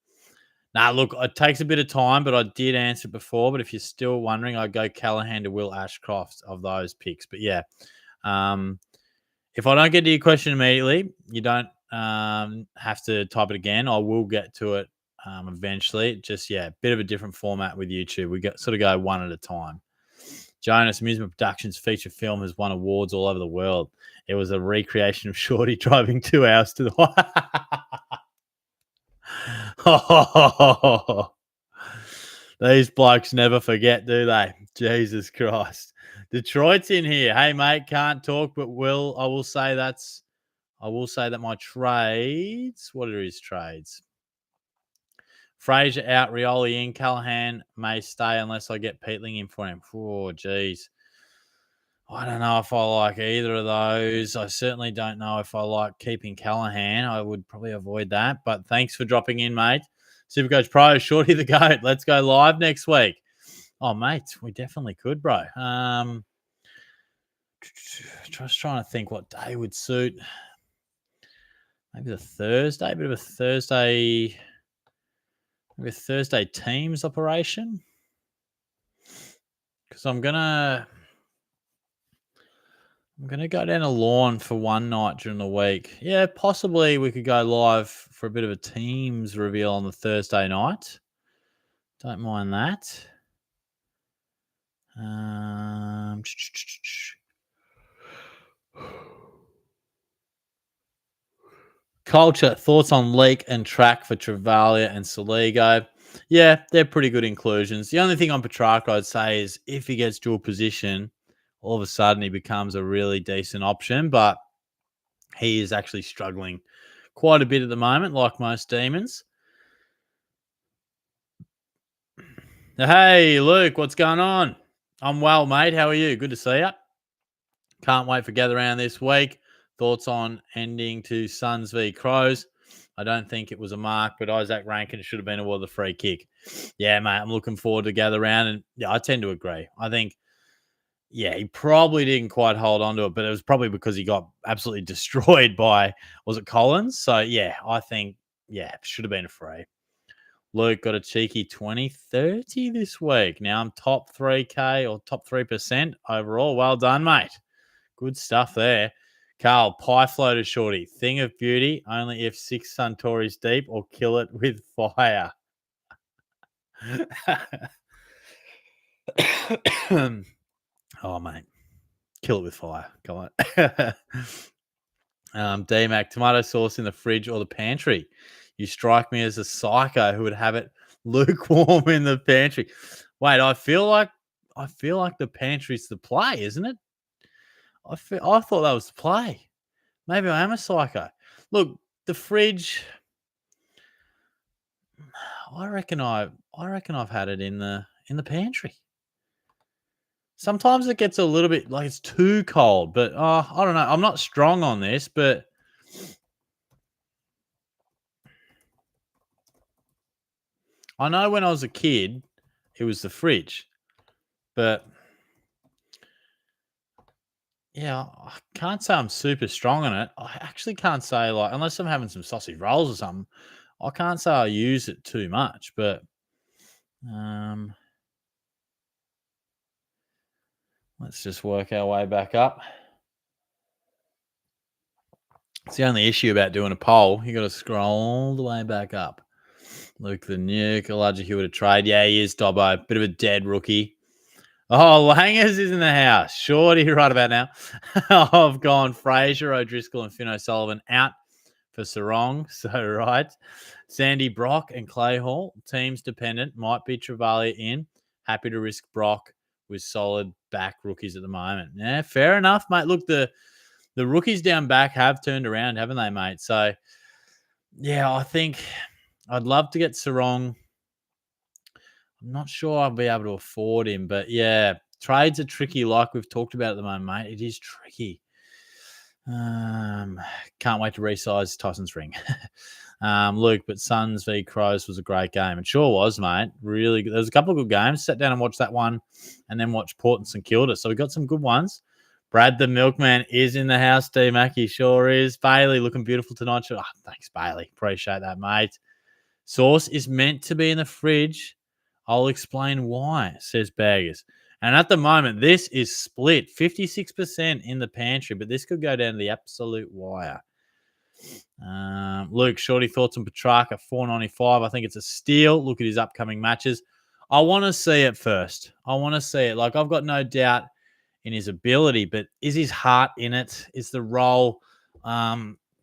Nah, look, it takes a bit of time, but I did answer it before. But if you're still wondering, I'd go Callahan to Will Ashcroft of those picks. But yeah, if I don't get to your question immediately, you don't have to type it again. I will get to it eventually. Just, yeah, bit of a different format with YouTube. We sort of go one at a time. Jonas Amusement Productions feature film has won awards all over the world. It was a recreation of Shorty driving 2 hours to the These blokes never forget, do they? Jesus Christ. Detroit's in here. Hey, mate, can't talk, but I will say that my trades, what are his trades? Fraser out, Rioli in, Callahan may stay unless I get Peatling in for him. Oh, geez. I don't know if I like either of those. I certainly don't know if I like keeping Callahan. I would probably avoid that. But thanks for dropping in, mate. Supercoach Pro, Shorty the GOAT. Let's go live next week. Oh, mate, we definitely could, bro. Just trying to think what day would suit. Maybe the Thursday, bit of a Thursday, maybe a Thursday teams operation. Because I'm gonna go down a lawn for one night during the week. Yeah, possibly we could go live for a bit of a teams reveal on the Thursday night. Don't mind that. Culture, thoughts on Leak and Track for Travalia and Saligo. Yeah, they're pretty good inclusions. The only thing on Petrarca I'd say is if he gets dual position, all of a sudden he becomes a really decent option, but he is actually struggling quite a bit at the moment, like most demons. Hey, Luke, what's going on? I'm well, mate. How are you? Good to see you. Can't wait for Gather Round this week. Thoughts on ending to Suns v Crows? I don't think it was a mark, but Isaac Rankin should have been awarded the free kick. Yeah, mate, I'm looking forward to Gather Round, and yeah, I tend to agree. I think, yeah, he probably didn't quite hold on to it, but it was probably because he got absolutely destroyed by, was it Collins? So, yeah, I think, yeah, it should have been a free. Luke got a cheeky 20-30 this week. Now I'm top 3K or top 3% overall. Well done, mate. Good stuff there. Carl, pie floater shorty. Thing of beauty, only if 6 Suntories deep or kill it with fire. Oh, mate. Kill it with fire. Come on. D-Mac, tomato sauce in the fridge or the pantry. You strike me as a psycho who would have it lukewarm in the pantry. Wait, I feel like the pantry's the play, isn't it? I thought that was the play. Maybe I am a psycho. Look, the fridge. I reckon I've had it in the pantry. Sometimes it gets a little bit like it's too cold, but I don't know. I'm not strong on this, but I know when I was a kid, it was the fridge. But Yeah, I can't say I'm super strong on it. I actually can't say, like, unless I'm having some sausage rolls or something, I can't say I use it too much. But um, let's just work our way back up. It's the only issue about doing a poll. You got to scroll all the way back up. Luke the Nuke, Elijah Hewitt a trade. Yeah, he is Dobbo. Bit of a dead rookie. Oh, Langers is in the house. Shorty right about now. I've gone Fraser, O'Driscoll, and Finn O'Sullivan out for Sarong. So, right. Sandy Brock and Clay Hall. Teams dependent. Might be Travalia in. Happy to risk Brock with solid back rookies at the moment. Yeah, fair enough, mate. Look, the rookies down back have turned around, haven't they, mate? So, yeah, I think I'd love to get Sarong. I'm not sure I'll be able to afford him, but yeah, trades are tricky, like we've talked about at the moment, mate. It is tricky. Um, can't wait to resize Tyson's ring. Luke, but Suns v Crows was a great game. It sure was, mate. Really good. There was a couple of good games. Sat down and watched that one and then watched Port and St Kilda. So we got some good ones. Brad the Milkman is in the house, D Mac. He sure is. Bailey looking beautiful tonight. Oh, thanks, Bailey. Appreciate that, mate. Sauce is meant to be in the fridge. I'll explain why, says Baggers. And at the moment, this is split 56% in the pantry, but this could go down to the absolute wire. Luke, shorty thoughts on Petrarca, 495. I think it's a steal. Look at his upcoming matches. I want to see it first. I want to see it. Like, I've got no doubt in his ability, but is his heart in it? Is the role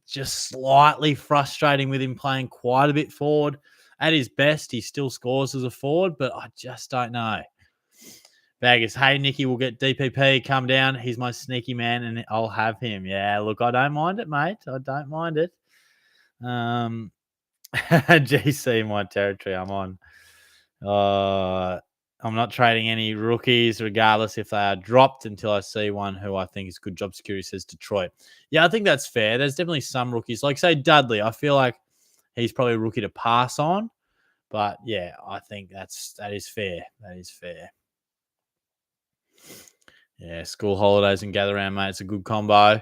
just slightly frustrating with him playing quite a bit forward? At his best, he still scores as a forward, but I just don't know. Baggers, hey, Nicky, we'll get DPP. Come down. He's my sneaky man, and I'll have him. Yeah, look, I don't mind it, mate. I don't mind it. GC, my territory. I'm on. I'm not trading any rookies, regardless if they are dropped, until I see one who I think is good job security, says Detroit. Yeah, I think that's fair. There's definitely some rookies. Like, say, Dudley. I feel like he's probably a rookie to pass on. But, yeah, I think that is fair. That is fair. Yeah, school holidays and gather around, mate. It's a good combo.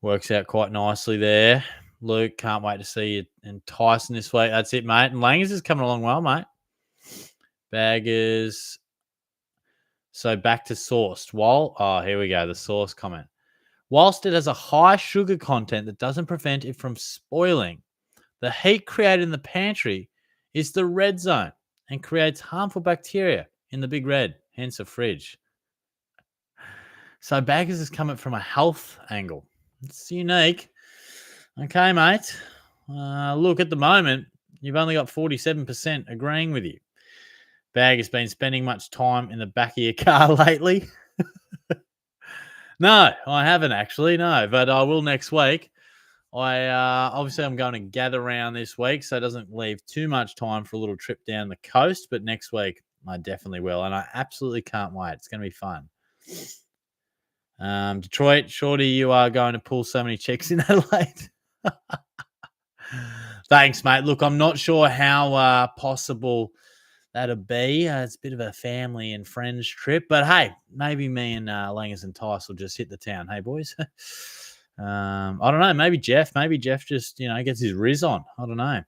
Works out quite nicely there. Luke, can't wait to see you and Tyson this week. That's it, mate. And Langers is coming along well, mate. Baggers. So back to sourced. Here we go. The source comment. Whilst it has a high sugar content that doesn't prevent it from spoiling, the heat created in the pantry is the red zone and creates harmful bacteria in the big red, hence a fridge. So Baggers is coming from a health angle. It's unique. Okay, mate. Look, at the moment, you've only got 47% agreeing with you. Bag has been spending much time in the back of your car lately. No, I haven't actually. No, but I will next week. Obviously I'm going to gather around this week, so it doesn't leave too much time for a little trip down the coast. But next week I definitely will, and I absolutely can't wait. It's going to be fun. Detroit, Shorty, you are going to pull so many chicks in Adelaide. Thanks, mate. Look, I'm not sure how possible that'll be. It's a bit of a family and friends trip, but hey, maybe me and Langers and Tice will just hit the town. Hey, boys. I don't know. Maybe Jeff just, gets his riz on. I don't know.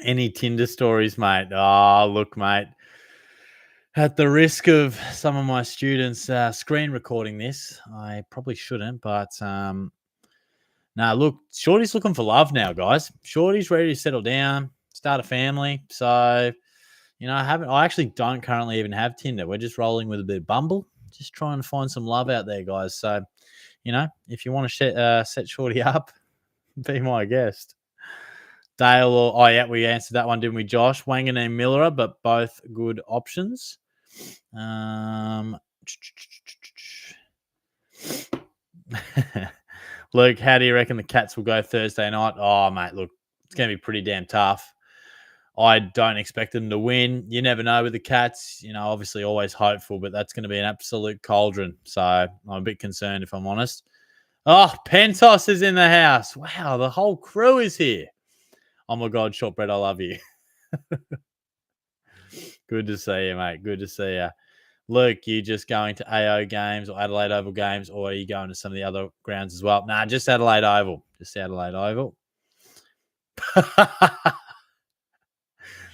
Any Tinder stories, mate? Oh, look, mate. At the risk of some of my students screen recording this, I probably shouldn't, but look, Shorty's looking for love now, guys. Shorty's ready to settle down, start a family. So, I actually don't currently even have Tinder. We're just rolling with a bit of Bumble, just trying to find some love out there, guys. So, if you want to set Shorty up, be my guest. Dale we answered that one, didn't we, Josh? Wangan and Miller, but both good options. Luke, how do you reckon the Cats will go Thursday night? Oh, mate, look, it's going to be pretty damn tough. I don't expect them to win. You never know with the Cats. Obviously always hopeful, but that's going to be an absolute cauldron. So I'm a bit concerned, if I'm honest. Oh, Pentos is in the house. Wow, the whole crew is here. Oh, my God, Shortbread, I love you. Good to see you, mate. Good to see you. Luke, you just going to AO games or Adelaide Oval games, or are you going to some of the other grounds as well? Nah, just Adelaide Oval. Just Adelaide Oval.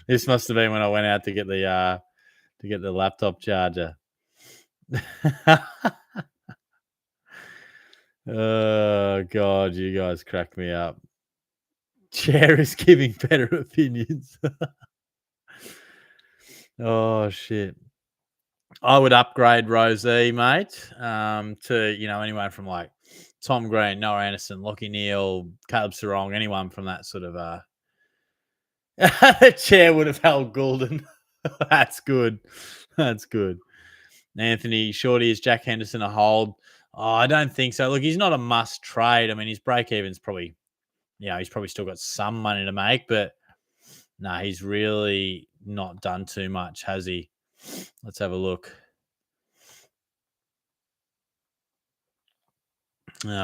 This must have been when I went out to get the laptop charger. Oh God, you guys crack me up. Chair is giving better opinions. Oh shit. I would upgrade Rosie, mate, to anyone from like Tom Green, Noah Anderson, Lockie Neal, Caleb Sarong, anyone from that sort of the chair would have held Goulden. That's good. That's good. Anthony Shorty, is Jack Henderson a hold? Oh, I don't think so. Look, he's not a must trade. I mean, his break even's probably, he's probably still got some money to make, but no, he's really not done too much, has he? Let's have a look.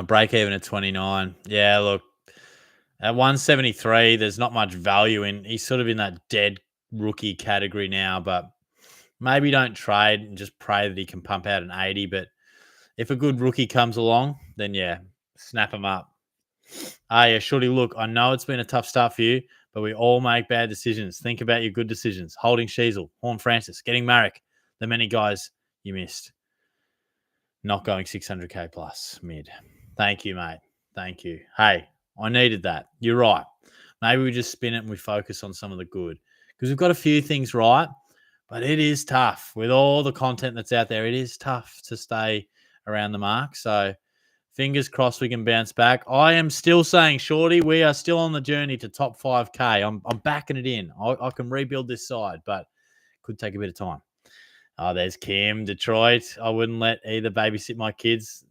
Break even at 29. Yeah, look, at 173, there's not much value in. He's sort of in that dead rookie category now, but maybe don't trade and just pray that he can pump out an 80. But if a good rookie comes along, then yeah, snap him up. Yeah, Shorty, look, I know it's been a tough start for you, but we all make bad decisions. Think about your good decisions. Holding Sheasel, Horn Francis, getting Marek, the many guys you missed. Not going 600K plus mid. Thank you, mate. Thank you. Hey, I needed that. You're right. Maybe we just spin it and we focus on some of the good because we've got a few things right, but it is tough with all the content that's out there. It is tough to stay around the mark. So fingers crossed we can bounce back. I am still saying, Shorty, we are still on the journey to top 5K. I'm backing it in. I can rebuild this side, but could take a bit of time. Oh, there's Kim, Detroit. I wouldn't let either babysit my kids.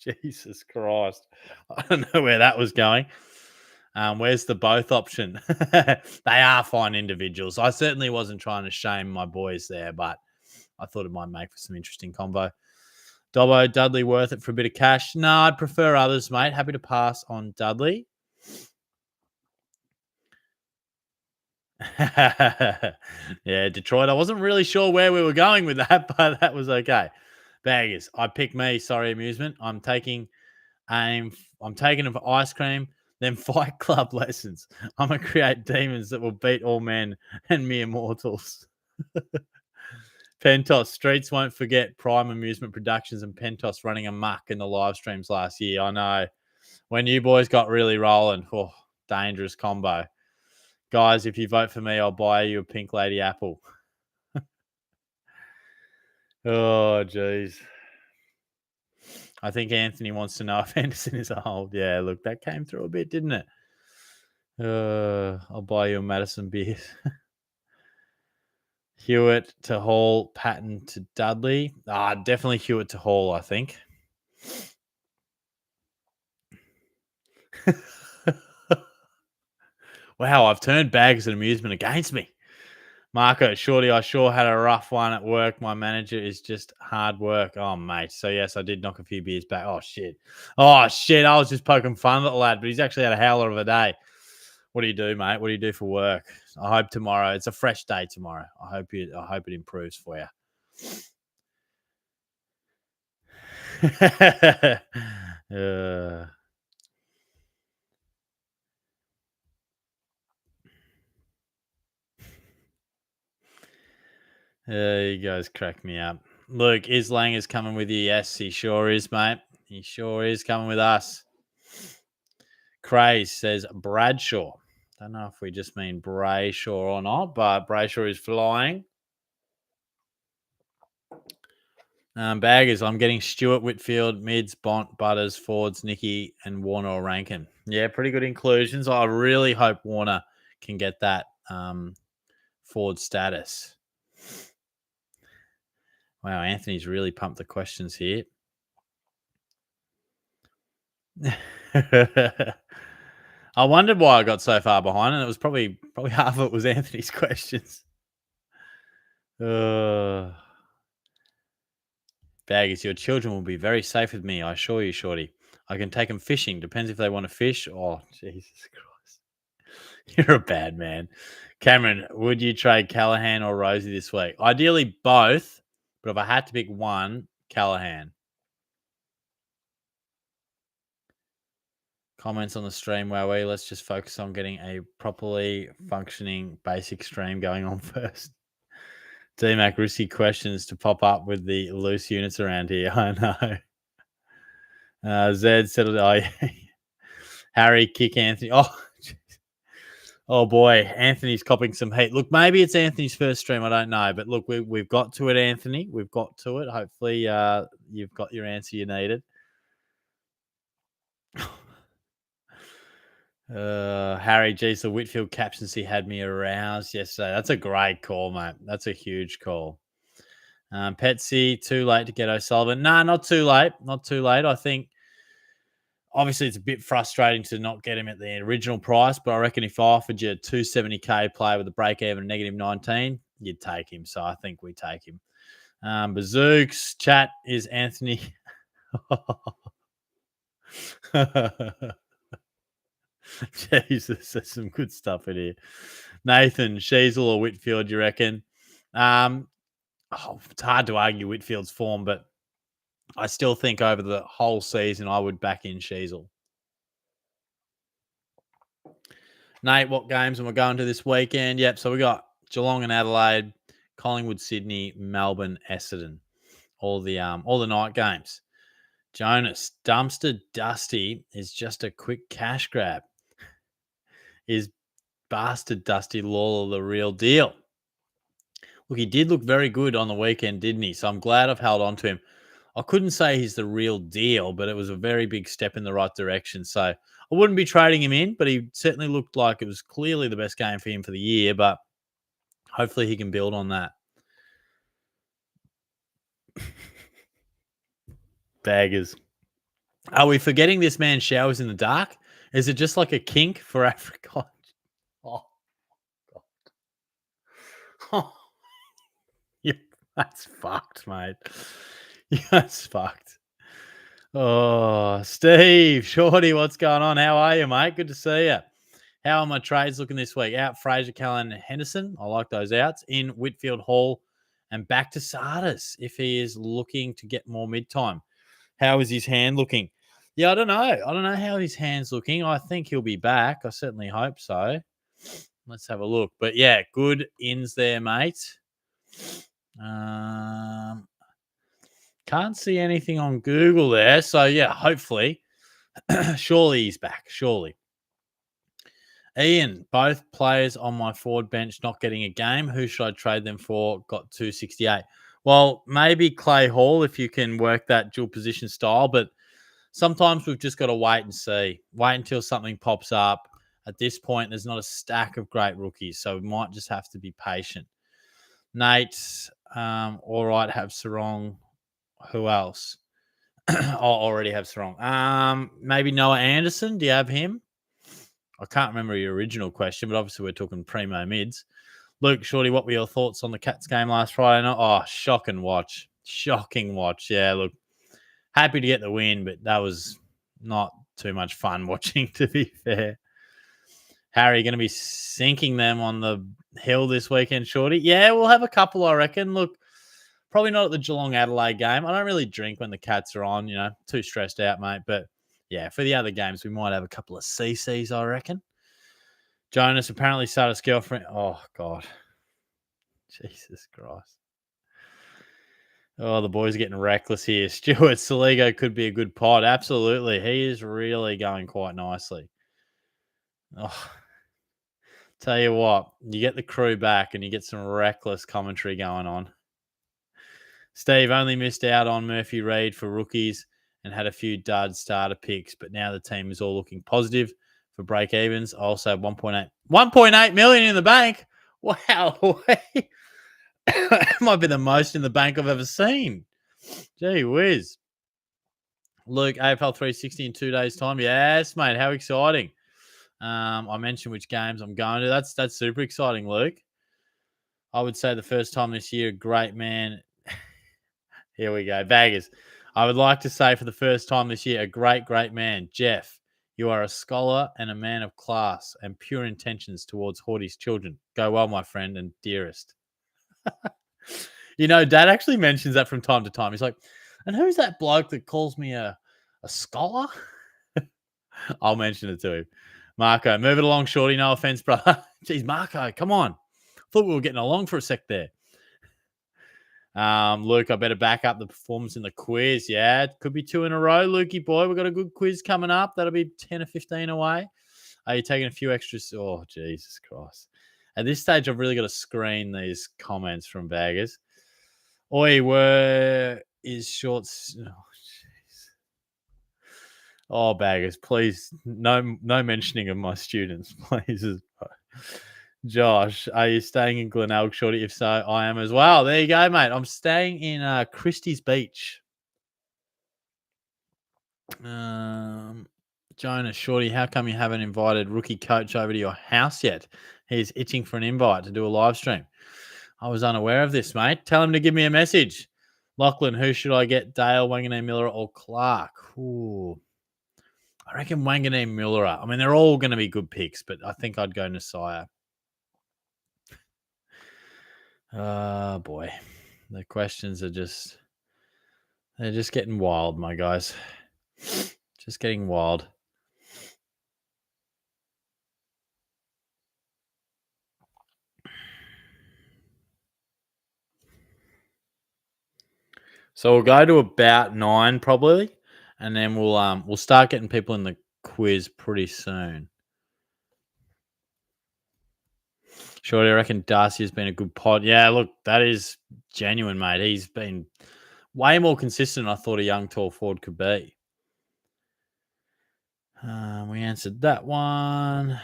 Jesus Christ. I don't know where that was going. Where's the both option? They are fine individuals. I certainly wasn't trying to shame my boys there, but I thought it might make for some interesting combo. Dobbo, Dudley, worth it for a bit of cash? No, I'd prefer others, mate. Happy to pass on Dudley. Yeah, Detroit. I wasn't really sure where we were going with that, but that was okay. Baggers, I pick me. Sorry, amusement. I'm taking aim. I'm taking them for ice cream, then Fight Club lessons. I'm gonna create demons that will beat all men and mere mortals. Pentos Streets won't forget Prime Amusement Productions and Pentos running amok in the live streams last year. I know when you boys got really rolling. Oh, dangerous combo. Guys, if you vote for me, I'll buy you a pink lady apple. Oh, jeez. I think Anthony wants to know if Henderson is a hold. Yeah, look, that came through a bit, didn't it? I'll buy you a Madison beer. Hewitt to Hall, Patton to Dudley. Definitely Hewitt to Hall, I think. Wow, I've turned bags and amusement against me. Marco, Shorty, I sure had a rough one at work. My manager is just hard work. Oh, mate. So, yes, I did knock a few beers back. Oh, shit. Oh, shit. I was just poking fun at the lad, but he's actually had a howler of a day. What do you do, mate? What do you do for work? I hope tomorrow. It's a fresh day tomorrow. I hope it improves for you. You guys crack me up. Luke, is Langer's coming with you? Yes, he sure is, mate. He sure is coming with us. Craze says Bradshaw. Don't know if we just mean Brayshaw or not, but Brayshaw is flying. Baggers, I'm getting Stewart, Whitfield, Mids, Bont, Butters, Fords, Nicky, and Warner or Rankin. Yeah, pretty good inclusions. I really hope Warner can get that Ford status. Wow, Anthony's really pumped the questions here. I wondered why I got so far behind, and it was probably half of it was Anthony's questions. Baggers, your children will be very safe with me, I assure you, Shorty. I can take them fishing. Depends if they want to fish. Oh, Jesus Christ. You're a bad man. Cameron, would you trade Callahan or Rosie this week? Ideally both, but if I had to pick one, Callahan. Comments on the stream, Wowie. Let's just focus on getting a properly functioning basic stream going on first. DMAC risky questions to pop up with the loose units around here. I know. Zed settled. Oh, yeah. Harry, kick Anthony. Oh, geez. Oh boy, Anthony's copping some heat. Look, maybe it's Anthony's first stream. I don't know, but look, we've got to it, Anthony. We've got to it. Hopefully, you've got your answer you needed. Harry, geez, the Whitfield captaincy had me aroused yesterday. That's a great call, mate. That's a huge call. Petsy, too late to get O'Sullivan. Nah, not too late. Not too late. I think obviously it's a bit frustrating to not get him at the original price, but I reckon if I offered you a 270k player with a break even negative 19, you'd take him. So I think we take him. Bazooks, chat is Anthony. Jesus, there's some good stuff in here. Nathan, Sheasel or Whitfield, you reckon? It's hard to argue Whitfield's form, but I still think over the whole season I would back in Sheasel. Nate, what games am I going to this weekend? Yep, so we got Geelong and Adelaide, Collingwood, Sydney, Melbourne, Essendon. All the night games. Jonas, Dumpster Dusty is just a quick cash grab. Is bastard Dusty Lawler the real deal? Look, he did look very good on the weekend, didn't he? So I'm glad I've held on to him. I couldn't say he's the real deal, but it was a very big step in the right direction. So I wouldn't be trading him in, but he certainly looked like it was clearly the best game for him for the year, but hopefully he can build on that. Baggers. Are we forgetting this man showers in the dark? Is it just like a kink for Africa? Oh, God. Oh. Yeah, that's fucked, mate. Yeah, that's fucked. Oh, Steve, Shorty, what's going on? How are you, mate? Good to see you. How are my trades looking this week? Out Fraser, Callan, Henderson. I like those outs. In Whitfield, Hall, and back to Sardis if he is looking to get more mid-time. How is his hand looking? Yeah, I don't know. I don't know how his hand's looking. I think he'll be back. I certainly hope so. Let's have a look. But yeah, good ins there, mate. Can't see anything on Google there. So yeah, hopefully, surely he's back. Surely. Ian, both players on my forward bench not getting a game. Who should I trade them for? Got 268. Well, maybe Clay Hall if you can work that dual position style, but sometimes we've just got to wait and see. Wait until something pops up. At this point, there's not a stack of great rookies, so we might just have to be patient. Nate, all right, have Sarong. Who else? I already have Sarong. Maybe Noah Anderson. Do you have him? I can't remember your original question, but obviously we're talking primo mids. Luke, Shorty, what were your thoughts on the Cats game last Friday night? Oh, shocking watch. Shocking watch. Yeah, look, happy to get the win, but that was not too much fun watching, to be fair. Harry, going to be sinking them on the hill this weekend, Shorty? Yeah, we'll have a couple, I reckon. Look, probably not at the Geelong Adelaide game. I don't really drink when the Cats are on, too stressed out, mate. But yeah, for the other games, we might have a couple of CCs, I reckon. Jonas apparently Sardis' girlfriend. Oh, God. Jesus Christ. Oh, the boys are getting reckless here. Stuart Saligo could be a good pod. Absolutely. He is really going quite nicely. Oh, tell you what, you get the crew back and you get some reckless commentary going on. Steve only missed out on Murphy Reid for rookies and had a few dud starter picks, but now the team is all looking positive for break evens. I also have 1.8 million in the bank. Wow. That might be the most in the bank I've ever seen. Gee whiz. Luke, AFL 360 in 2 days' time. Yes, mate. How exciting. I mentioned which games I'm going to. That's super exciting, Luke. I would say the first time this year, great man. Here we go. Baggers. I would like to say for the first time this year, a great, great man, Jeff. You are a scholar and a man of class and pure intentions towards Horty's children. Go well, my friend and dearest. Dad actually mentions that from time to time. He's like, and who's that bloke that calls me a scholar? I'll mention it to him. Marco, move it along, Shorty. No offense, brother. Jeez, Marco, come on. Thought we were getting along for a sec there. Luke, I better back up the performance in the quiz. Yeah, it could be 2 in a row, Lukey boy. We've got a good quiz coming up. That'll be 10 or 15 away. Are you taking a few extras? Oh, Jesus Christ. At this stage, I've really got to screen these comments from baggers. Oi, where is shorts? Oh, jeez. Oh, baggers, please. No mentioning of my students, please. Josh, are you staying in Glenelg, Shorty? If so, I am as well. There you go, mate. I'm staying in Christie's Beach. Jonas, Shorty, how come you haven't invited Rookie Coach over to your house yet? He's itching for an invite to do a live stream. I was unaware of this, mate. Tell him to give me a message. Lachlan, who should I get? Dale, Wanganeen, Miller, or Clark? Ooh. I reckon Wanganeen, Miller. I mean, they're all going to be good picks, but I think I'd go Nasiah. Oh, boy. The questions are they're just getting wild, my guys. Just getting wild. So we'll go to about 9 probably, and then we'll start getting people in the quiz pretty soon. Shorty, I reckon Darcy has been a good pod. Yeah, look, that is genuine, mate. He's been way more consistent than I thought a young tall forward could be. We answered that one.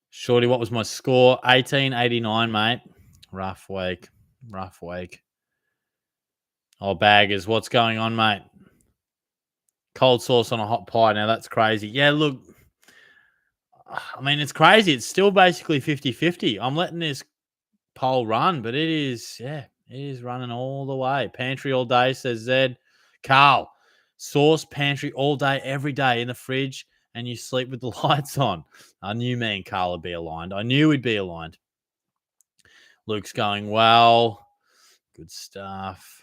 Shorty, what was my score? 1889, mate. Rough week. Oh, baggers, what's going on, mate? Cold sauce on a hot pie. Now, that's crazy. Yeah, look, I mean, it's crazy. It's still basically 50-50. I'm letting this poll run, but it is running all the way. Pantry all day, says Zed. Carl, sauce pantry all day, every day in the fridge, and you sleep with the lights on. I knew me and Carl would be aligned. I knew we'd be aligned. Luke's going well. Good stuff.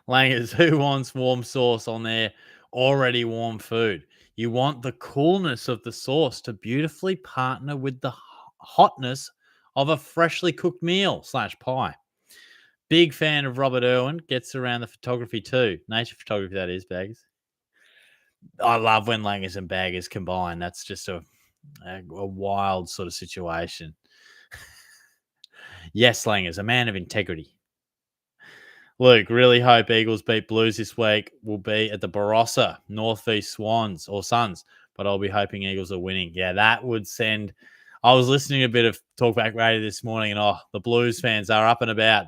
Langers, who wants warm sauce on their already warm food? You want the coolness of the sauce to beautifully partner with the hotness of a freshly cooked meal / pie. Big fan of Robert Irwin. Gets around the photography too. Nature photography, that is, baggers. I love when Langers and baggers combine. That's just a wild sort of situation. Yes, Langers, a man of integrity. Luke, really hope Eagles beat Blues this week. Will be at the Barossa, Northeast Swans or Suns, but I'll be hoping Eagles are winning. Yeah, that would send. I was listening to a bit of Talkback Radio this morning, and the Blues fans are up and about.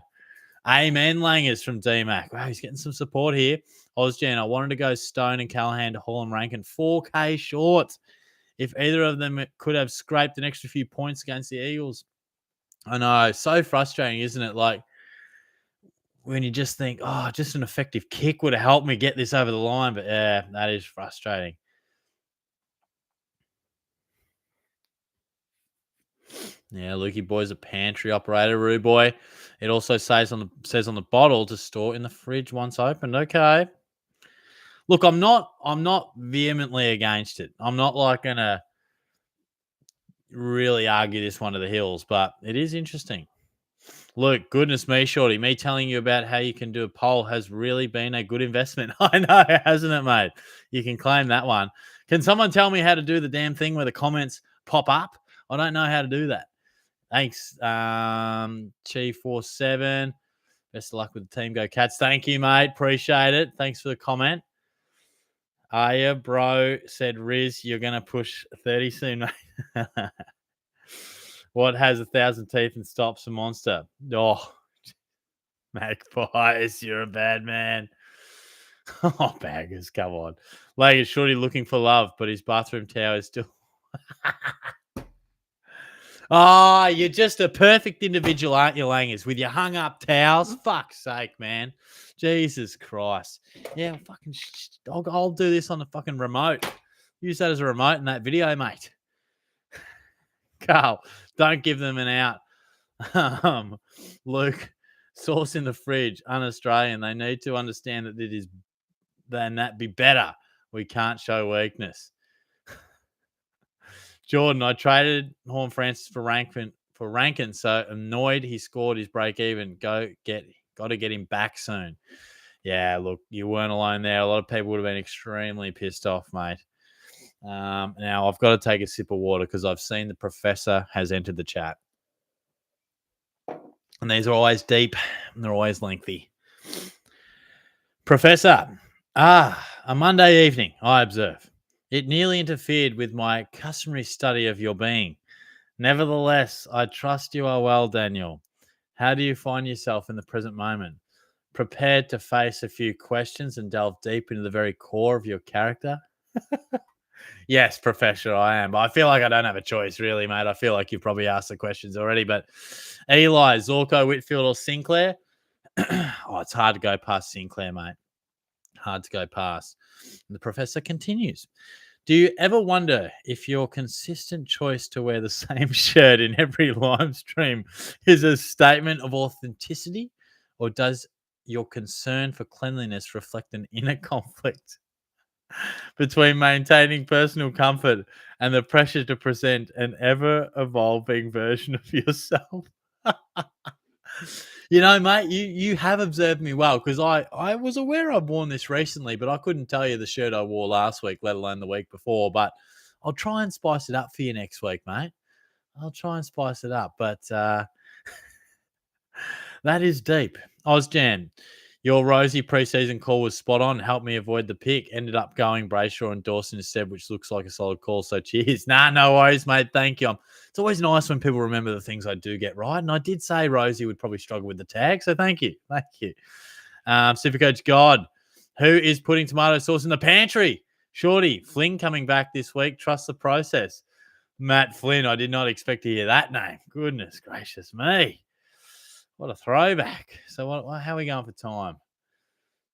Amen, Langers from DMAC. Wow, he's getting some support here. Ozjan, I wanted to go Stone and Callahan to Hall and Rankin 4K short. If either of them could have scraped an extra few points against the Eagles. I know, so frustrating, isn't it? Like, when you just think, just an effective kick would have helped me get this over the line. But yeah, that is frustrating. Yeah, Lukey boy's a pantry operator, Roo boy. It also says on the bottle to store in the fridge once opened. Okay. Look, I'm not vehemently against it. I'm not like gonna really argue this one to the hills, but it is interesting. Look, goodness me, Shorty, me telling you about how you can do a poll has really been a good investment. I know, hasn't it, mate? You can claim that one. Can someone tell me how to do the damn thing where the comments pop up? I don't know how to do that. Thanks, Chi47. Best of luck with the team. Go Cats. Thank you, mate. Appreciate it. Thanks for the comment. Yeah, bro, said Riz, you're going to push 30 soon, mate. What has 1,000 teeth and stops a monster? Oh, Magpies, you're a bad man. Oh, baggers, come on. Like, is Shorty looking for love, but his bathroom towel is still. Oh, you're just a perfect individual, aren't you, Langers? With your hung up towels. Fuck's sake, man. Jesus Christ. Yeah, I'll do this on the fucking remote. Use that as a remote in that video, mate. Carl, don't give them an out. Luke, sauce in the fridge, un-Australian. They need to understand that it is then that be better. We can't show weakness. Jordan, I traded Horn Francis for Rankin, so annoyed he scored his break even. Got to get him back soon. Yeah, look, you weren't alone there. A lot of people would have been extremely pissed off, mate. Now I've got to take a sip of water because I've seen the professor has entered the chat. And these are always deep and they're always lengthy. Professor, a Monday evening, I observe. It nearly interfered with my customary study of your being. Nevertheless, I trust you are well, Daniel. How do you find yourself in the present moment? Prepared to face a few questions and delve deep into the very core of your character? Yes, Professor, I am. I feel like I don't have a choice, really, mate. I feel like you've probably asked the questions already. But Eli, Zorko, Whitfield, or Sinclair? Oh, it's hard to go past Sinclair, mate. Hard to go past. And the professor continues. Do you ever wonder if your consistent choice to wear the same shirt in every live stream is a statement of authenticity, or does your concern for cleanliness reflect an inner conflict between maintaining personal comfort and the pressure to present an ever-evolving version of yourself? You know, mate, you have observed me well because I was aware I'd worn this recently, but I couldn't tell you the shirt I wore last week, let alone the week before. But I'll try and spice it up for you next week, mate. I'll try and spice it up. But that is deep. Ozjan, your rosy preseason call was spot on. Helped me avoid the pick. Ended up going Brayshaw and Dawson instead, which looks like a solid call. So cheers. Nah, no worries, mate. Thank you. It's always nice when people remember the things I do get right. And I did say Rosie would probably struggle with the tag. So thank you. Thank you. Supercoach God, who is putting tomato sauce in the pantry? Shorty, Flynn coming back this week. Trust the process. Matt Flynn, I did not expect to hear that name. Goodness gracious me. What a throwback. So how are we going for time?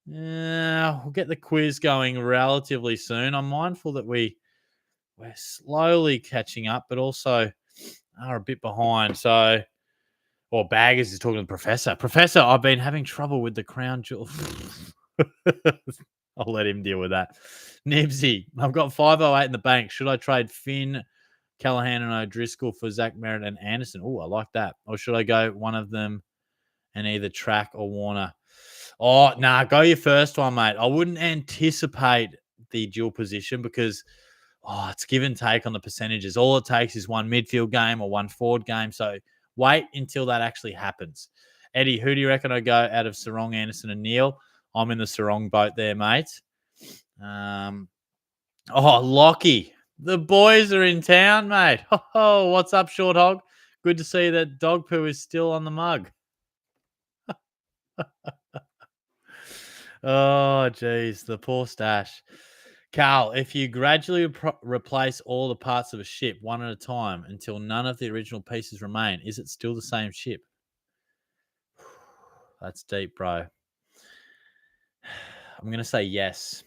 Yeah, we'll get the quiz going relatively soon. I'm mindful that we're slowly catching up, but also are a bit behind. So, Baggers is talking to the professor. Professor, I've been having trouble with the crown jewel. I'll let him deal with that. Nibsy, I've got 508 in the bank. Should I trade Finn, Callahan, and O'Driscoll for Zach Merritt and Anderson? Oh, I like that. Or should I go one of them and either Track or Warner? Oh, nah, go your first one, mate. I wouldn't anticipate the dual position because it's give and take on the percentages. All it takes is one midfield game or one forward game. So wait until that actually happens. Eddie, who do you reckon I go out of Sarong, Anderson, and Neil? I'm in the Sarong boat there, mate. Lockie. The boys are in town, mate. Oh, what's up, Short Hog? Good to see that dog poo is still on the mug. Oh, geez, the poor stash. Carl, if you gradually replace all the parts of a ship one at a time until none of the original pieces remain, is it still the same ship? That's deep, bro. I'm going to say yes.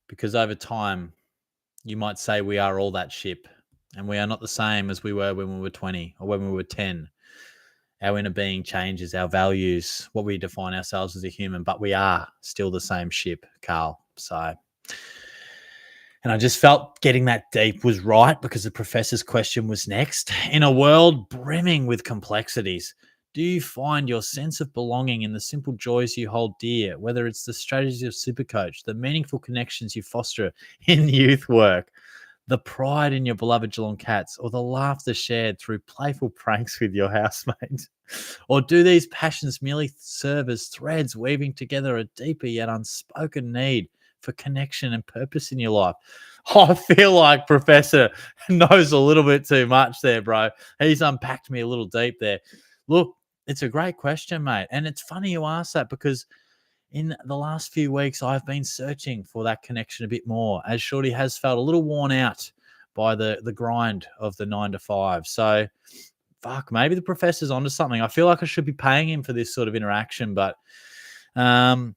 Because over time, you might say we are all that ship and we are not the same as we were when we were 20 or when we were 10. Our inner being changes, our values, what we define ourselves as a human, but we are still the same ship, Carl. So, and I just felt getting that deep was right because the professor's question was next. In a world brimming with complexities, do you find your sense of belonging in the simple joys you hold dear, whether it's the strategies of SuperCoach, the meaningful connections you foster in youth work, the pride in your beloved Geelong Cats, or the laughter shared through playful pranks with your housemates? Or do these passions merely serve as threads weaving together a deeper yet unspoken need for connection and purpose in your life? I feel like Professor knows a little bit too much there, bro. He's unpacked me a little deep there. Look, it's a great question, mate. And it's funny you ask that because in the last few weeks, I've been searching for that connection a bit more, as Shorty has felt a little worn out by the grind of the 9 to 5. So fuck, maybe the professor's onto something. I feel like I should be paying him for this sort of interaction, but um,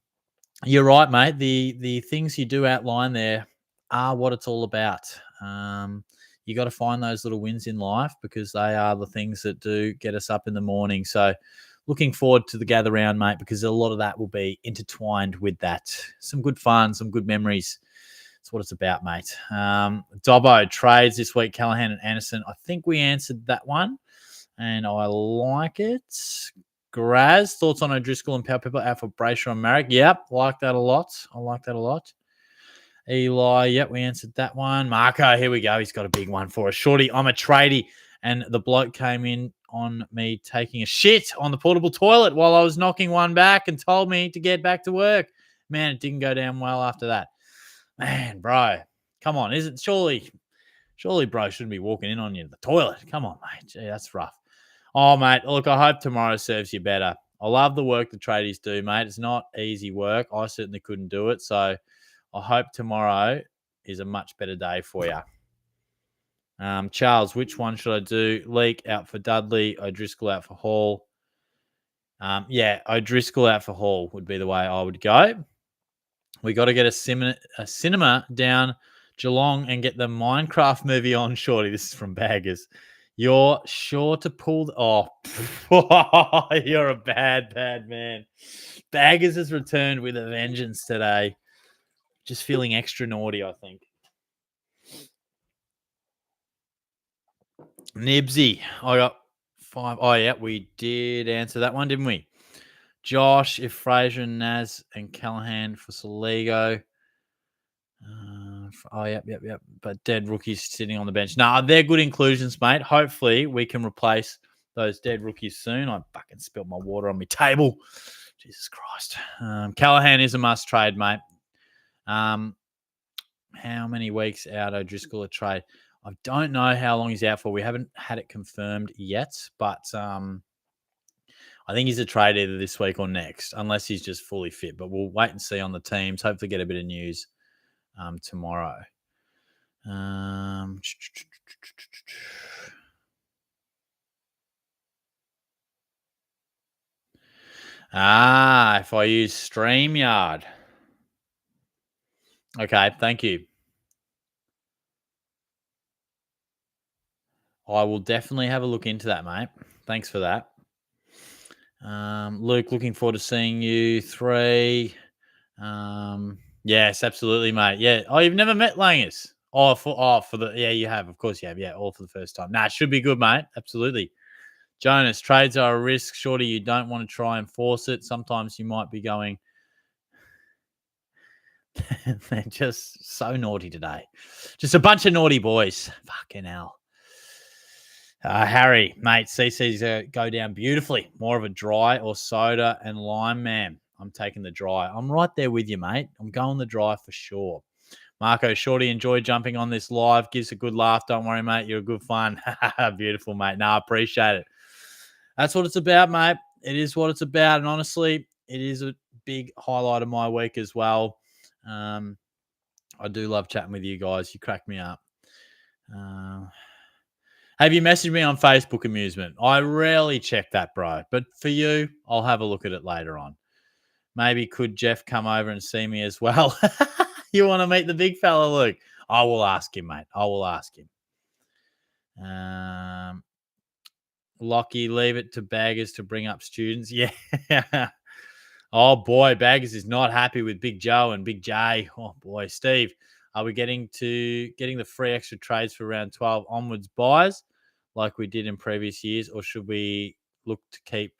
you're right, mate. The things you do outline there are what it's all about. You got to find those little wins in life because they are the things that do get us up in the morning. So, looking forward to the gather round, mate, because a lot of that will be intertwined with that. Some good fun, some good memories. That's what it's about, mate. Dobbo trades this week, Callahan and Anderson. I think we answered that one, and I like it. Graz, thoughts on O'Driscoll and Powell out for Brayshaw and Marek? Yep, like that a lot. I like that a lot. Eli, yep, we answered that one. Marco, here we go. He's got a big one for us. Shorty, I'm a tradie, and the bloke came in on me taking a shit on the portable toilet while I was knocking one back and told me to get back to work. Man, it didn't go down well after that. Man, bro, come on. Surely, bro, shouldn't be walking in on you in the toilet. Come on, mate. Gee, that's rough. Oh, mate, look, I hope tomorrow serves you better. I love the work the tradies do, mate. It's not easy work. I certainly couldn't do it. So I hope tomorrow is a much better day for you. Charles, which one should I do? Leak out for Dudley, O'Driscoll out for Hall. Yeah, O'Driscoll out for Hall would be the way I would go. We got to get a cinema down Geelong and get the Minecraft movie on, Shorty. This is from Baggers. You're sure to pull... you're a bad man. Baggers has returned with a vengeance today. Just feeling extra naughty, I think. Nibsy, I got 5. Oh, yeah, we did answer that one, didn't we? Josh, if Fraser, Naz, and Callahan for Saligo. Yep. But dead rookies sitting on the bench. Nah, they're good inclusions, mate. Hopefully, we can replace those dead rookies soon. I fucking spilled my water on my table. Jesus Christ. Callahan is a must trade, mate. How many weeks out O'Driscoll a trade? I don't know how long he's out for. We haven't had it confirmed yet, but I think he's a trade either this week or next, unless he's just fully fit. But we'll wait and see on the teams. Hopefully get a bit of news tomorrow. If I use StreamYard. Okay, thank you. I will definitely have a look into that, mate. Thanks for that. Luke, looking forward to seeing you. 3. Yes, absolutely, mate. Yeah. Oh, you've never met Langus? Yeah, you have. Of course you have. Yeah, all for the first time. Nah, it should be good, mate. Absolutely. Jonas, trades are a risk. Shorty, you don't want to try and force it. Sometimes you might be going... They're just so naughty today. Just a bunch of naughty boys. Fucking hell. Harry, mate, CC's go down beautifully. More of a dry or soda and lime, man. I'm taking the dry. I'm right there with you, mate. I'm going the dry for sure. Marco, Shorty, enjoy jumping on this live. Gives a good laugh. Don't worry, mate. You're a good fun. Beautiful, mate. No, I appreciate it. That's what it's about, mate. It is what it's about. And honestly, it is a big highlight of my week as well. I do love chatting with you guys. You crack me up. Have you messaged me on Facebook, Amusement? I rarely check that, bro. But for you, I'll have a look at it later on. Maybe could Jeff come over and see me as well? You want to meet the big fella, Luke? I will ask him, mate. I will ask him. Lockie, leave it to Baggers to bring up students. Yeah. Oh, boy, Baggers is not happy with Big Joe and Big J. Oh, boy. Steve, are we getting the free extra trades for round 12 onwards buys like we did in previous years, or should we look to keep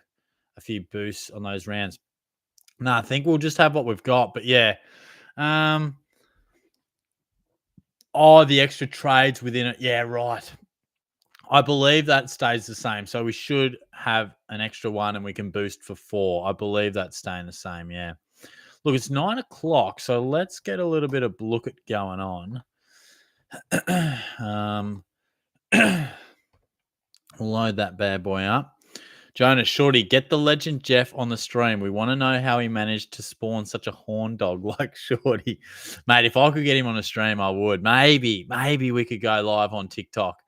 a few boosts on those rounds? No, I think we'll just have what we've got. But, yeah. The extra trades within it. Yeah, right. I believe that stays the same. So we should have an extra one and we can boost for 4. I believe that's staying the same, yeah. Look, it's 9 o'clock, so let's get a little bit of look at going on. We'll load that bad boy up. Jonas, Shorty, get the legend Jeff on the stream. We want to know how he managed to spawn such a horn dog like Shorty. Mate, if I could get him on a stream, I would. Maybe we could go live on TikTok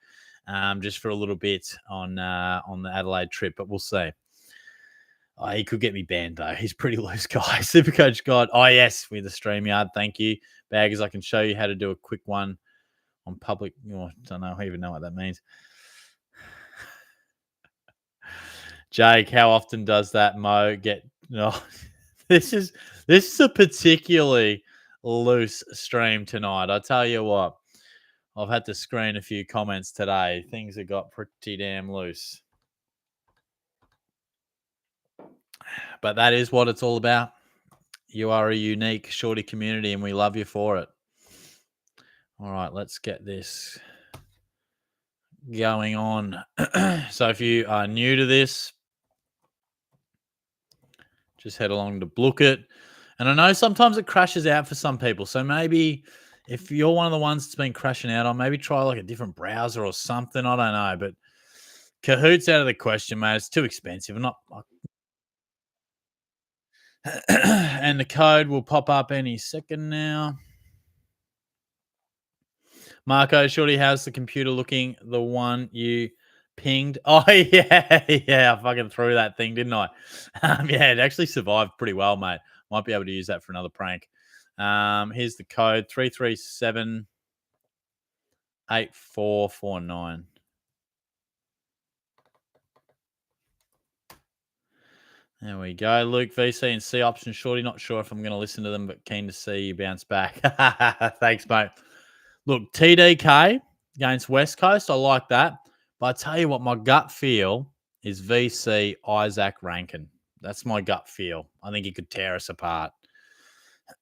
just for a little bit on the Adelaide trip, but we'll see. Oh, he could get me banned, though. He's pretty loose guy. Supercoach God. Oh, yes, with the StreamYard. Thank you. Baggers, I can show you how to do a quick one on public. Oh, I don't know. I even know what that means. Jake, how often does that Mo get? No, this is a particularly loose stream tonight. I tell you what, I've had to screen a few comments today. Things have got pretty damn loose. But that is what it's all about. You are a unique Shorty community, and we love you for it. All right, let's get this going on. So if you are new to this, just head along to Blook It. And I know sometimes it crashes out for some people. So maybe if you're one of the ones that's been crashing out on, maybe try like a different browser or something. I don't know. But Kahoot's out of the question, mate. It's too expensive. And the code will pop up any second now. Marco, Shorty, how's the computer looking? The one you pinged? Oh, yeah. Yeah, I fucking threw that thing, didn't I? Yeah, it actually survived pretty well, mate. Might be able to use that for another prank. Here's the code 3378449. There we go. Luke, VC and C option. Shorty, not sure if I'm going to listen to them, but keen to see you bounce back. Thanks, mate. Look, TDK against West Coast, I like that. But I tell you what, my gut feel is VC Isaac Rankin. That's my gut feel. I think he could tear us apart.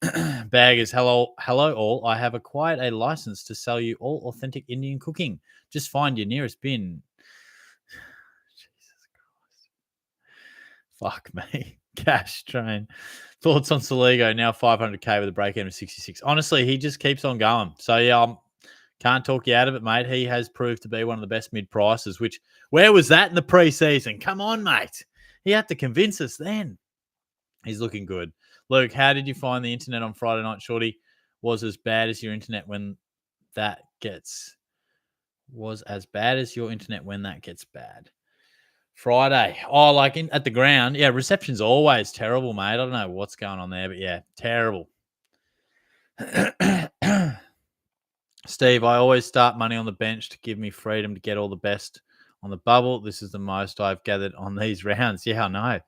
Baggers, hello all. I have acquired a license to sell you all authentic Indian cooking. Just find your nearest bin. Jesus Christ. Fuck me. Cash train. Thoughts on Saligo, now 500k with a break even of 66. Honestly, he just keeps on going. So yeah, can't talk you out of it, mate. He has proved to be one of the best mid prices, which where was that in the preseason? Come on, mate. He had to convince us then. He's looking good. Luke, how did you find the internet on Friday night, Shorty? Was as bad as your internet when that gets bad. Friday. Oh, like at the ground. Yeah, reception's always terrible, mate. I don't know what's going on there, but yeah, terrible. Steve, I always start money on the bench to give me freedom to get all the best on the bubble. This is the most I've gathered on these rounds. Yeah, I know.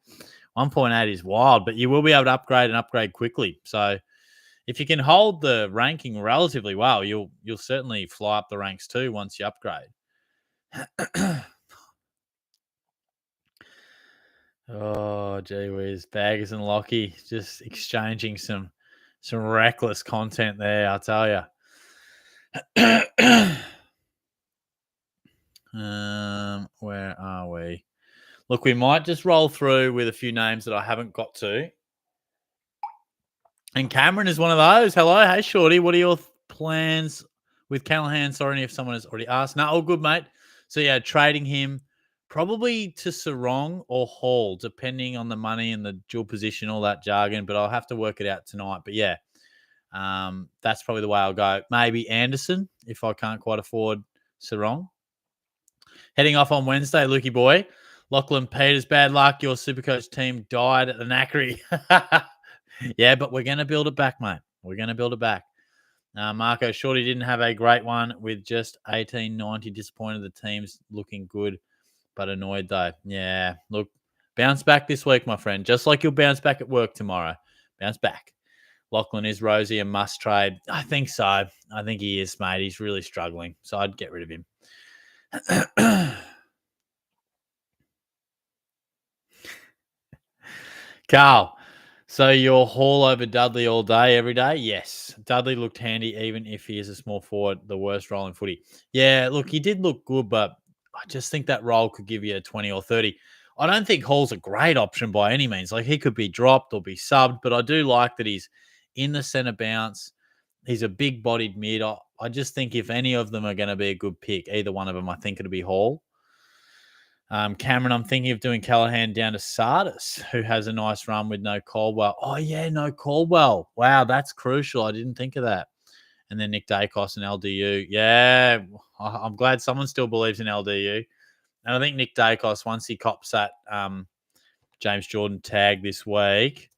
1.8 is wild, but you will be able to upgrade quickly. So if you can hold the ranking relatively well, you'll certainly fly up the ranks too once you upgrade. Oh, gee whiz. Baggers and Lockie just exchanging some reckless content there, I'll tell you. Where are we? Look, we might just roll through with a few names that I haven't got to. And Cameron is one of those. Hello. Hey, Shorty. What are your plans with Callahan? Sorry if someone has already asked. No, all good, mate. So, yeah, trading him probably to Sarong or Hall, depending on the money and the dual position, all that jargon. But I'll have to work it out tonight. But, yeah, that's probably the way I'll go. Maybe Anderson if I can't quite afford Sarong. Heading off on Wednesday, Lukey boy. Lachlan Peters, bad luck. Your Supercoach team died at the Knackery. Yeah, but we're going to build it back, mate. We're going to build it back. Marco, Shorty didn't have a great one with just 1890. Disappointed the team's looking good, but annoyed though. Yeah, look, bounce back this week, my friend. Just like you'll bounce back at work tomorrow. Bounce back. Lachlan, is Rosie a must trade? I think so. I think he is, mate. He's really struggling, so I'd get rid of him. Carl, so you're Hall over Dudley all day, every day? Yes. Dudley looked handy, even if he is a small forward, the worst role in footy. Yeah, look, he did look good, but I just think that role could give you a 20 or 30. I don't think Hall's a great option by any means. Like, he could be dropped or be subbed, but I do like that he's in the centre bounce. He's a big-bodied mid. I just think if any of them are going to be a good pick, either one of them, I think it'll be Hall. Cameron, I'm thinking of doing Callahan down to Sardis, who has a nice run with no Caldwell. Oh, yeah, no Caldwell. Wow, that's crucial. I didn't think of that. And then Nick Dacos and LDU. Yeah, I'm glad someone still believes in LDU. And I think Nick Dacos, once he cops that James Jordan tag this week,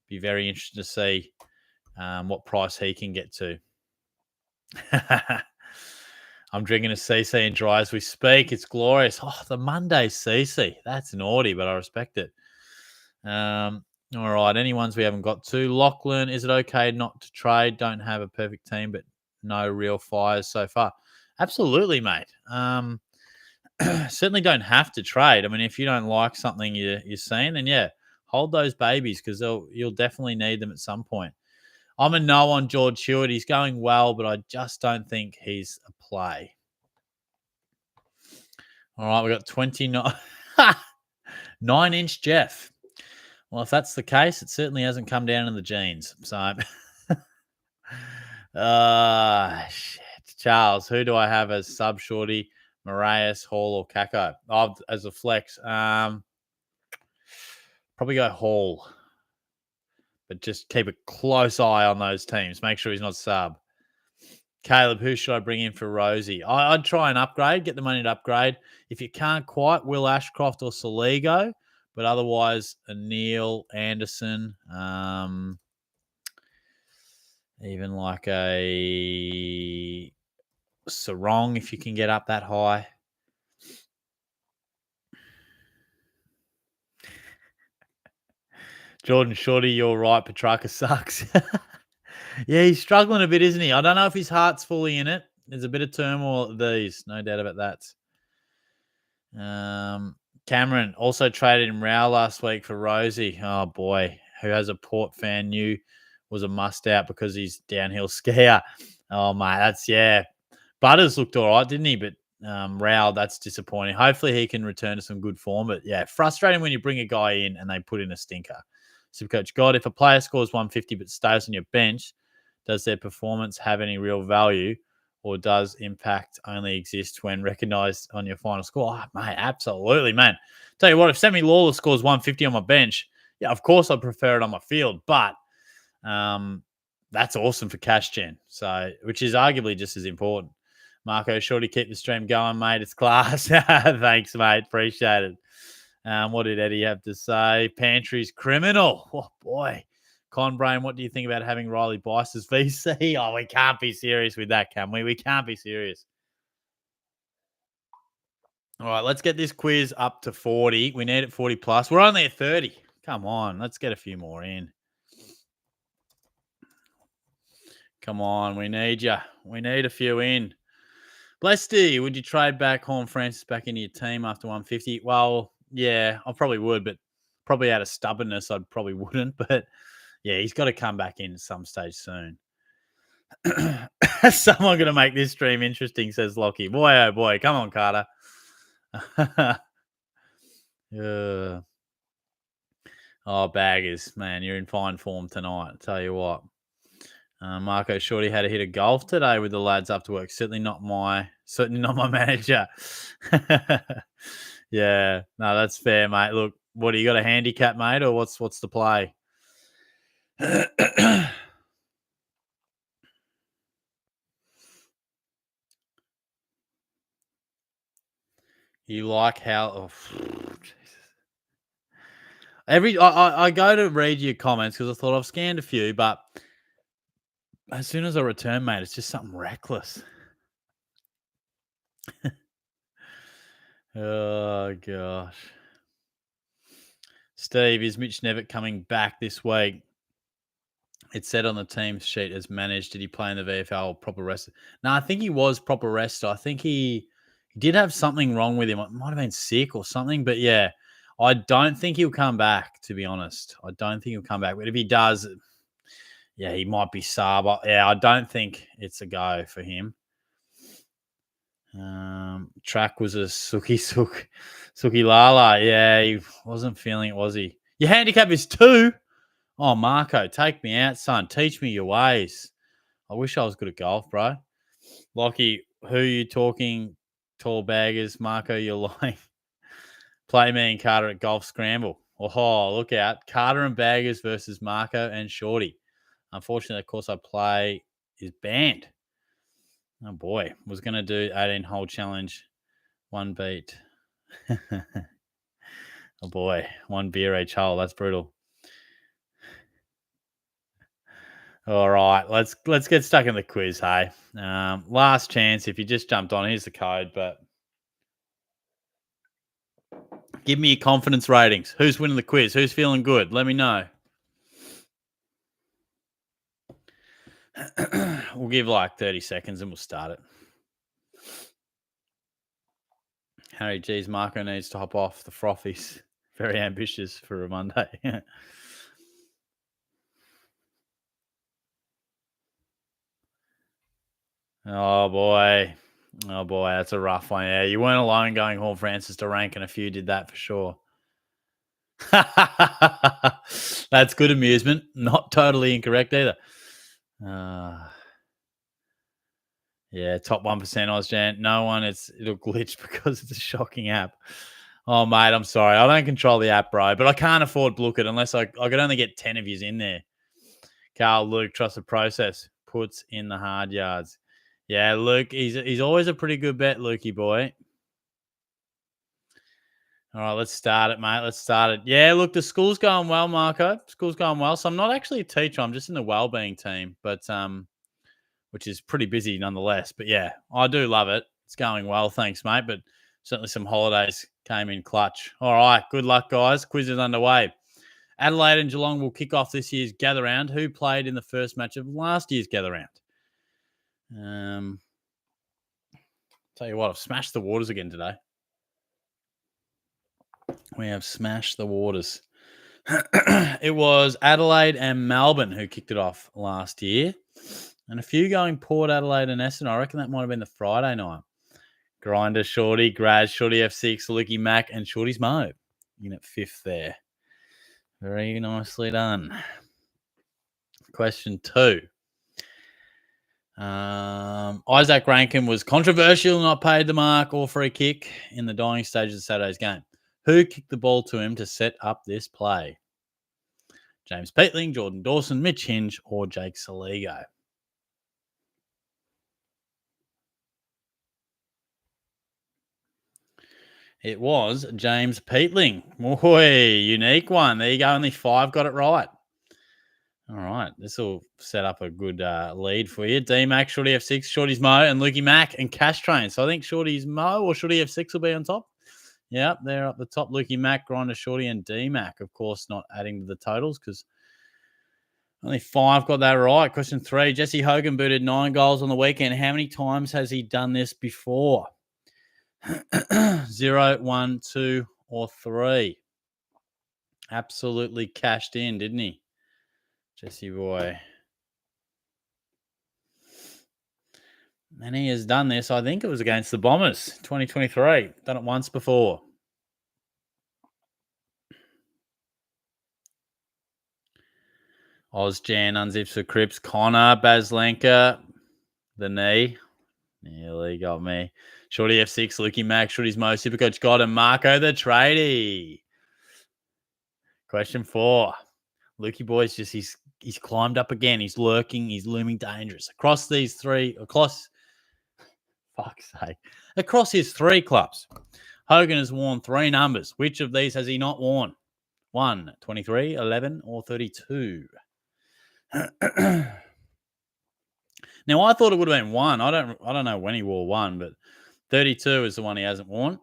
be very interested to see what price he can get to. I'm drinking a CC and dry as we speak. It's glorious. Oh, the Monday CC. That's naughty, but I respect it. All right. Any ones we haven't got to? Lachlan, is it okay not to trade? Don't have a perfect team, but no real fires so far. Absolutely, mate. Certainly don't have to trade. I mean, if you don't like something you're seeing, then yeah, hold those babies because you'll definitely need them at some point. I'm a no on George Hewitt. He's going well, but I just don't think he's a play. All right, we got 29. 9-inch Jeff. Well, if that's the case, it certainly hasn't come down in the genes. So, shit. Charles, who do I have as sub shorty? Marias, Hall, or Kako? Oh, as a flex. Probably go Hall. But just keep a close eye on those teams. Make sure he's not sub. Caleb, who should I bring in for Rosie? I'd try and upgrade, get the money to upgrade. If you can't quite, Will Ashcroft or Saligo. But otherwise, a Neil Anderson, even like a Sarong if you can get up that high. Jordan Shorty, you're right. Petrarca sucks. Yeah, he's struggling a bit, isn't he? I don't know if his heart's fully in it. There's a bit of turmoil at these, no doubt about that. Cameron also traded in Rao last week for Rosie. Oh, boy. Who has a Port fan knew was a must-out because he's downhill skier. Oh, mate, that's, yeah. Butters looked all right, didn't he? But Rao, that's disappointing. Hopefully he can return to some good form. But, yeah, frustrating when you bring a guy in and they put in a stinker. SuperCoach God, if a player scores 150 but stays on your bench, does their performance have any real value? Or does impact only exist when recognised on your final score? Oh, mate, absolutely, man. Tell you what, if Sammy Lawler scores 150 on my bench, yeah, of course I'd prefer it on my field, but that's awesome for cash gen, so which is arguably just as important. Marco, sure to keep the stream going, mate. It's class. Thanks, mate. Appreciate it. What did Eddie have to say? Pantry's criminal. Oh, boy. Conbrain, what do you think about having Riley Bice as VC? Oh, we can't be serious with that, can we? We can't be serious. All right, let's get this quiz up to 40. We need it 40 plus. We're only at 30. Come on, let's get a few more in. Come on, we need you. We need a few in. Blesty, would you trade back Horn Francis back into your team after 150? Well, yeah, I probably would, but probably out of stubbornness, I probably wouldn't. But yeah, he's got to come back in at some stage soon. Someone going to make this stream interesting, says Lockie. Boy, oh boy. Come on, Carter. Oh, baggers. Man, you're in fine form tonight. I'll tell you what. Marco Shorty had a hit of golf today with the lads after work. Certainly not my manager. Yeah, no, that's fair, mate. Look, what do you got a handicap, mate, or what's the play? You like how? Oh, Jesus. I go to read your comments because I thought I've scanned a few, but as soon as I return, mate, it's just something reckless. Oh gosh. Steve, is Mitch Nevitt coming back this week? It said on the team sheet as managed. Did he play in the VFL proper rest? No, I think he was proper rest. I think he did have something wrong with him. It might have been sick or something. But yeah, I don't think he'll come back, to be honest. I don't think he'll come back. But if he does, yeah, he might be sub. Yeah, I don't think it's a go for him. Track was a Suki Lala. Yeah, he wasn't feeling it, was he? Your handicap is 2. Oh, Marco, take me out, son. Teach me your ways. I wish I was good at golf, bro. Lockie, who are you talking? Tall baggers. Marco, you're lying. Play me and Carter at Golf Scramble. Oh, look out. Carter and Baggers versus Marco and Shorty. Unfortunately, of course, I play is banned. Oh, boy. Was going to do 18-hole challenge. One beat. Oh, boy. One beer each hole. That's brutal. All right. Let's get stuck in the quiz, hey? Last chance. If you just jumped on, here's the code, but give me your confidence ratings. Who's winning the quiz? Who's feeling good? Let me know. We'll give like 30 seconds and we'll start it. Harry G's Marco needs to hop off the frothies. Very ambitious for a Monday. Oh boy. That's a rough one. Yeah, you weren't alone going Horn Francis to rank, and a few did that for sure. That's good amusement. Not totally incorrect either. Yeah, top 1% Ozjan. No one, it'll glitch because it's a shocking app. Oh, mate, I'm sorry. I don't control the app, bro, but I can't afford Blook It unless I could only get 10 of yous in there. Carl, Luke, trust the process. Puts in the hard yards. Yeah, Luke, he's always a pretty good bet, Lukey boy. All right, let's start it, mate. Let's start it. Yeah, look, the school's going well, Marco. School's going well. So I'm not actually a teacher. I'm just in the wellbeing team, but which is pretty busy nonetheless. But yeah, I do love it. It's going well, thanks, mate. But certainly some holidays came in clutch. All right, good luck, guys. Quiz is underway. Adelaide and Geelong will kick off this year's gather round. Who played in the first match of last year's gather round? Tell you what, I've smashed the waters again today. We have smashed the waters. It was Adelaide and Melbourne who kicked it off last year. And a few going Port Adelaide and Essendon. I reckon that might have been the Friday night. Grinder, Shorty, Graz, Shorty F6, Lucky Mac, and Shorty's Mo in at 5th there. Very nicely done. Question 2. Isaac Rankin was controversial, not paid the mark or free kick in the dying stages of Saturday's game. Who kicked the ball to him to set up this play? James Peatling, Jordan Dawson, Mitch Hinge, or Jake Saligo? It was James Peatling. Boy, unique one. There you go. Only 5 got it right. All right. This will set up a good lead for you. D-Mac, Shorty F6, Shorty's Mo, and Lukey Mac and Cash Train. So I think Shorty's Mo or Shorty F6 will be on top. Yep, they're up the top. Lukey Mac, Grinder, Shorty, and D-Mac. Of course, not adding to the totals because only 5 got that right. Question 3. Jesse Hogan booted 9 goals on the weekend. How many times has he done this before? 0, 1, 2, or 3. Absolutely cashed in, didn't he? Jesse boy. And he has done this, I think it was against the Bombers, 2023. Done it once before. Ozjan unzips for Cripps. Connor, Baslenka, the knee. Nearly got me. Shorty F6, Lukey Mac, Shorty's Mo, Supercoach God, and Marco the Tradie. Question 4. Lukey boy's just he's climbed up again. He's lurking. He's looming dangerous. Across his 3 clubs, Hogan has worn 3 numbers. Which of these has he not worn? 1, 23, 11, or 32? Now, I thought it would have been 1. I don't know when he wore 1, but 32 is the one he hasn't worn.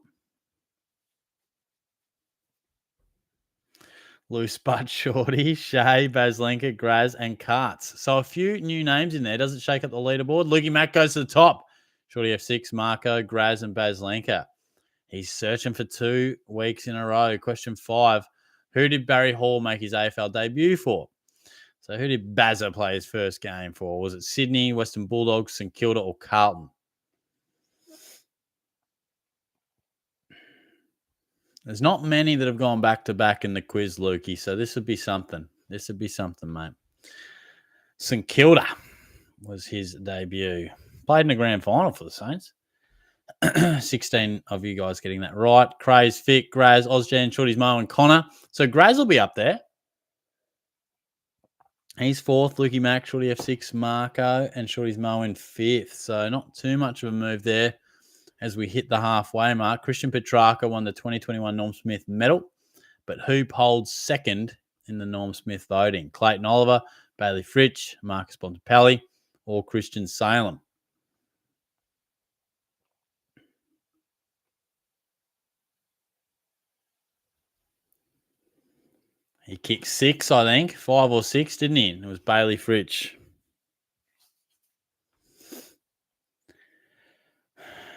Loose Butt Shorty, Shea, Baslenka, Graz, and Karts. So a few new names in there. Does it shake up the leaderboard? Lukey Mac goes to the top. Shorty F6, Marco, Graz, and Baslenka. He's searching for 2 weeks in a row. Question 5. Who did Barry Hall make his AFL debut for? So who did Bazza play his first game for? Was it Sydney, Western Bulldogs, St Kilda, or Carlton? There's not many that have gone back-to-back in the quiz, Lukey, so this would be something. This would be something, mate. St Kilda was his debut. Played in the grand final for the Saints. 16 of you guys getting that right. Craze, Vic, Graz, Ozjan, Shorty's Mo, and Connor. So Graz will be up there. He's fourth. Lukey Mac, Shorty F6, Marco, and Shorty's Mo in fifth. So not too much of a move there as we hit the halfway mark. Christian Petrarca won the 2021 Norm Smith medal, but who holds second in the Norm Smith voting? Clayton Oliver, Bailey Fritsch, Marcus Bontempelli, or Christian Salem? He kicked 6, I think. 5 or 6, didn't he? It was Bailey Fritsch.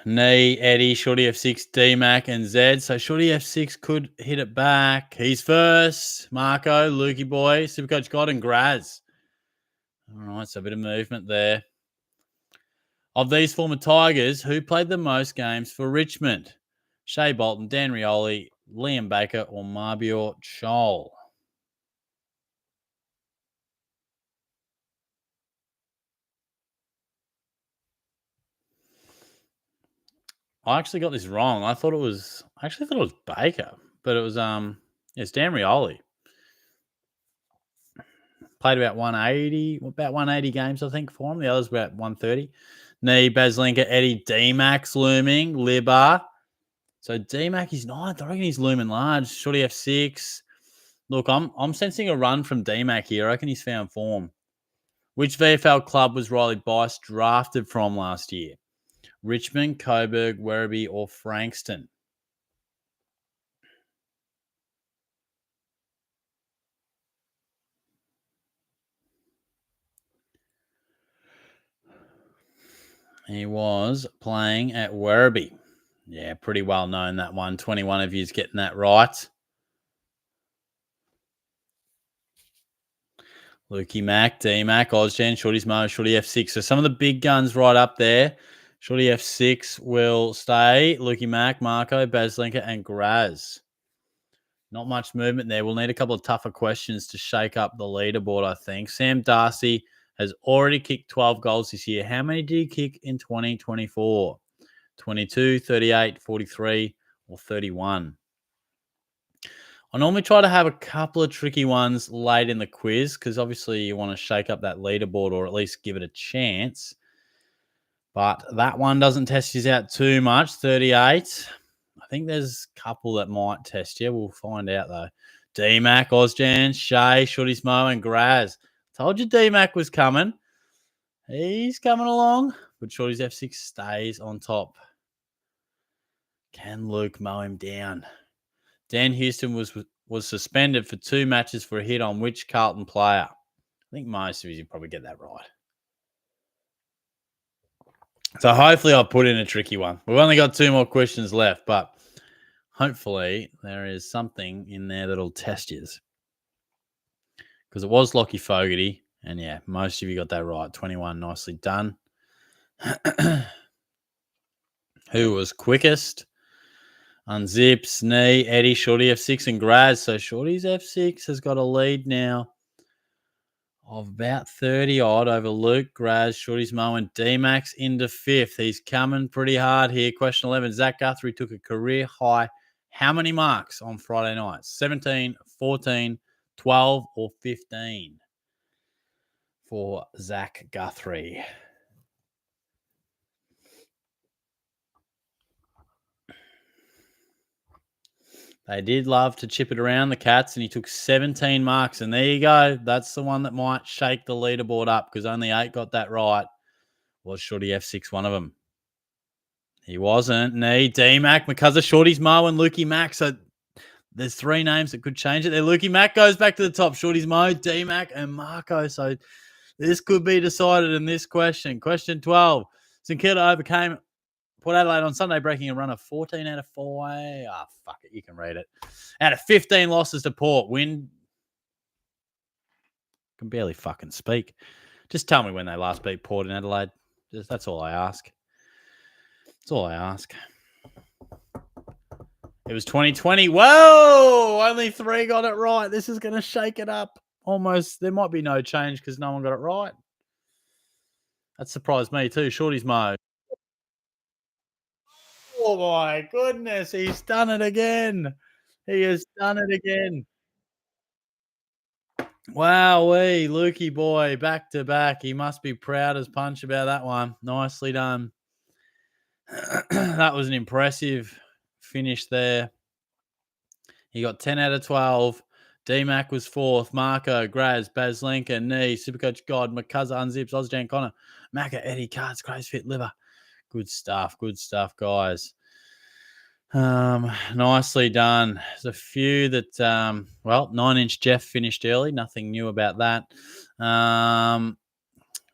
Knee, Eddie, Shorty F6, D-Mac, and Zed. So Shorty F6 could hit it back. He's first. Marco, Lukey Boy, Supercoach God, and Graz. All right, so a bit of movement there. Of these former Tigers, who played the most games for Richmond? Shea Bolton, Dan Rioli, Liam Baker, or Marbior Chol? I actually got this wrong. I thought it was Baker, but it was it's Dan Rioli. Played about 180 games, I think, for him. The others about 130. Nee, Baslinka, Eddie, D-Max looming, Libba. So D-Mac is ninth. I reckon he's looming large. Shorty F6. Look, I'm sensing a run from D-Mac here. I reckon he's found form. Which VFL club was Riley Bice drafted from last year? Richmond, Coburg, Werribee, or Frankston? He was playing at Werribee. Yeah, pretty well known that one. 21 of you's getting that right. Lukey Mac, D-Mac, Ozjan, Shorty's Mo, Shorty F6. So some of the big guns right up there. Shorty F6 will stay. Lukey Mac, Marco, Baslinka, and Graz. Not much movement there. We'll need a couple of tougher questions to shake up the leaderboard, I think. Sam Darcy has already kicked 12 goals this year. How many did he kick in 2024? 22, 38, 43, or 31? I normally try to have a couple of tricky ones late in the quiz because obviously you want to shake up that leaderboard or at least give it a chance. But that one doesn't test you out too much. 38. I think there's a couple that might test you. We'll find out though. D-Mac, Ozjan, Shea, Shorty Smo, and Graz. Told you D-Mac was coming. He's coming along. But Shorty's F6 stays on top. Can Luke mow him down? Dan Houston was suspended for 2 matches for a hit on which Carlton player? I think most of you probably get that right. So hopefully I'll put in a tricky one. We've only got 2 more questions left, but hopefully there is something in there that'll test you. Because it was Lockie Fogarty. And yeah, most of you got that right. 21, nicely done. Who was quickest? Unzips, Knee, Eddie, Shorty F6, and Graz. So Shorty's F6 has got a lead now of about 30 odd over Luke, Graz, Shorty's Mo, and D-Max into 5th. He's coming pretty hard here. Question 11. Zach Guthrie took a career high. How many marks on Friday night? 17, 14, 12, or 15 for Zach Guthrie? They did love to chip it around the Cats, and he took 17 marks. And there you go. That's the one that might shake the leaderboard up because only 8 got that right. Was Shorty F6 one of them? He wasn't. Nee, D-Mac, McCuzzer, Shorty's Mo, and Lukey Mac. So there's 3 names that could change it there. Lukey Mac goes back to the top. Shorty's Mo, D-Mac, and Marco. So this could be decided in this question. Question 12. St Kilda overcame Port Adelaide on Sunday, breaking a run of 14 out of 4. Fuck it. You can read it. Out of 15 losses to Port. Win. Can barely fucking speak. Just tell me when they last beat Port in Adelaide. That's all I ask. That's all I ask. It was 2020. Whoa! Only 3 got it right. This is going to shake it up. Almost. There might be no change because no one got it right. That surprised me too. Shorty's Mo. Oh my goodness, he's done it again. He has done it again. Wowee, Lukey boy, back to back. He must be proud as punch about that one. Nicely done. That was an impressive finish there. He got 10 out of 12. D-Mac was fourth. Marco, Graz, Bazlenka, Nee, Supercoach God, McCuzza, Unzips, Ozjan Connor, Macca, Eddie, Cards, Craze Fit, Liver. Good stuff, guys. Nicely done. There's a few that, 9-inch Jeff finished early. Nothing new about that.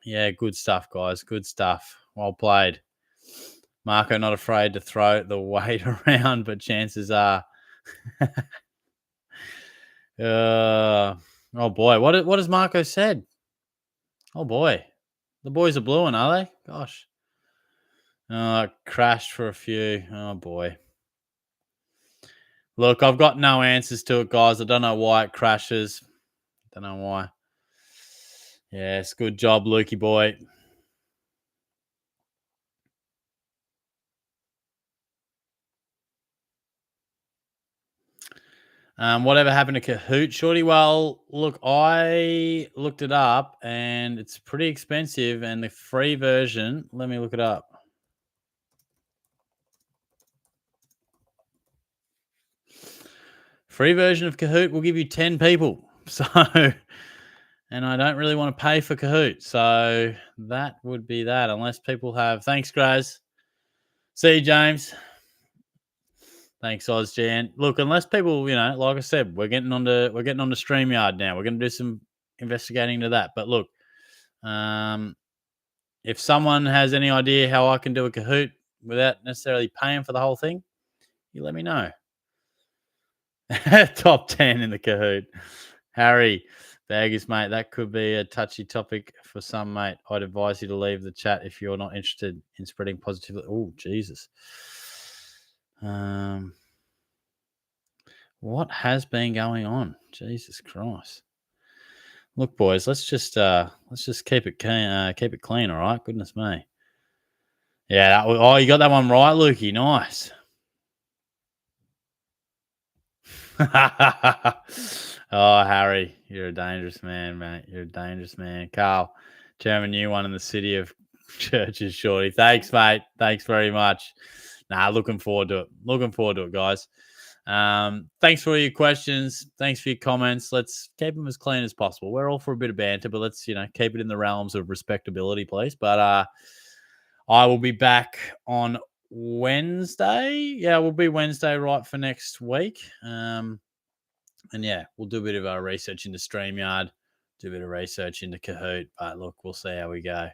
Yeah, good stuff, guys. Good stuff. Well played. Marco not afraid to throw the weight around, but chances are. Oh boy, what has Marco said? Oh boy, the boys are blueing, are they? Gosh, crashed for a few. Oh boy. Look, I've got no answers to it, guys. I don't know why it crashes. Don't know why. Yes, good job, Lukey boy. Whatever happened to Kahoot, Shorty? Well, look, I looked it up and it's pretty expensive. And the free version, let me look it up. Free version of Kahoot will give you 10 people. So, and I don't really want to pay for Kahoot. So that would be that, unless people have. Thanks, Graz. See you, James. Thanks, Ozjan. Look, unless people, like I said, we're getting onto StreamYard now. We're going to do some investigating into that. But look, if someone has any idea how I can do a Kahoot without necessarily paying for the whole thing, you let me know. Top 10 in the Kahoot. Harry, Baggers, mate, that could be a touchy topic for some, mate. I'd advise you to leave the chat if you're not interested in spreading positivity. Oh, Jesus. What has been going on? Jesus Christ. Look, boys, let's just keep it clean, all right? Goodness me. Yeah, you got that one right, Lukey. Nice. Oh, Harry, you're a dangerous man, mate. You're a dangerous man. Carl, chairman, new one in the city of Churches, Shorty. Thanks, mate. Thanks very much. Looking forward to it, guys. Thanks for all your questions. Thanks for your comments. Let's keep them as clean as possible. We're all for a bit of banter, but let's keep it in the realms of respectability, please. But I will be back on Wednesday. Yeah, we'll be Wednesday right for next week. And yeah, we'll do a bit of our research into StreamYard, do a bit of research into Kahoot. But look, we'll see how we go.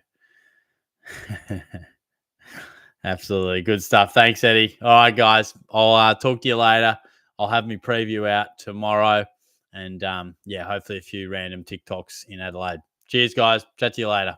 Absolutely. Good stuff. Thanks, Eddie. All right, guys. I'll talk to you later. I'll have my preview out tomorrow. And hopefully a few random TikToks in Adelaide. Cheers, guys. Chat to you later.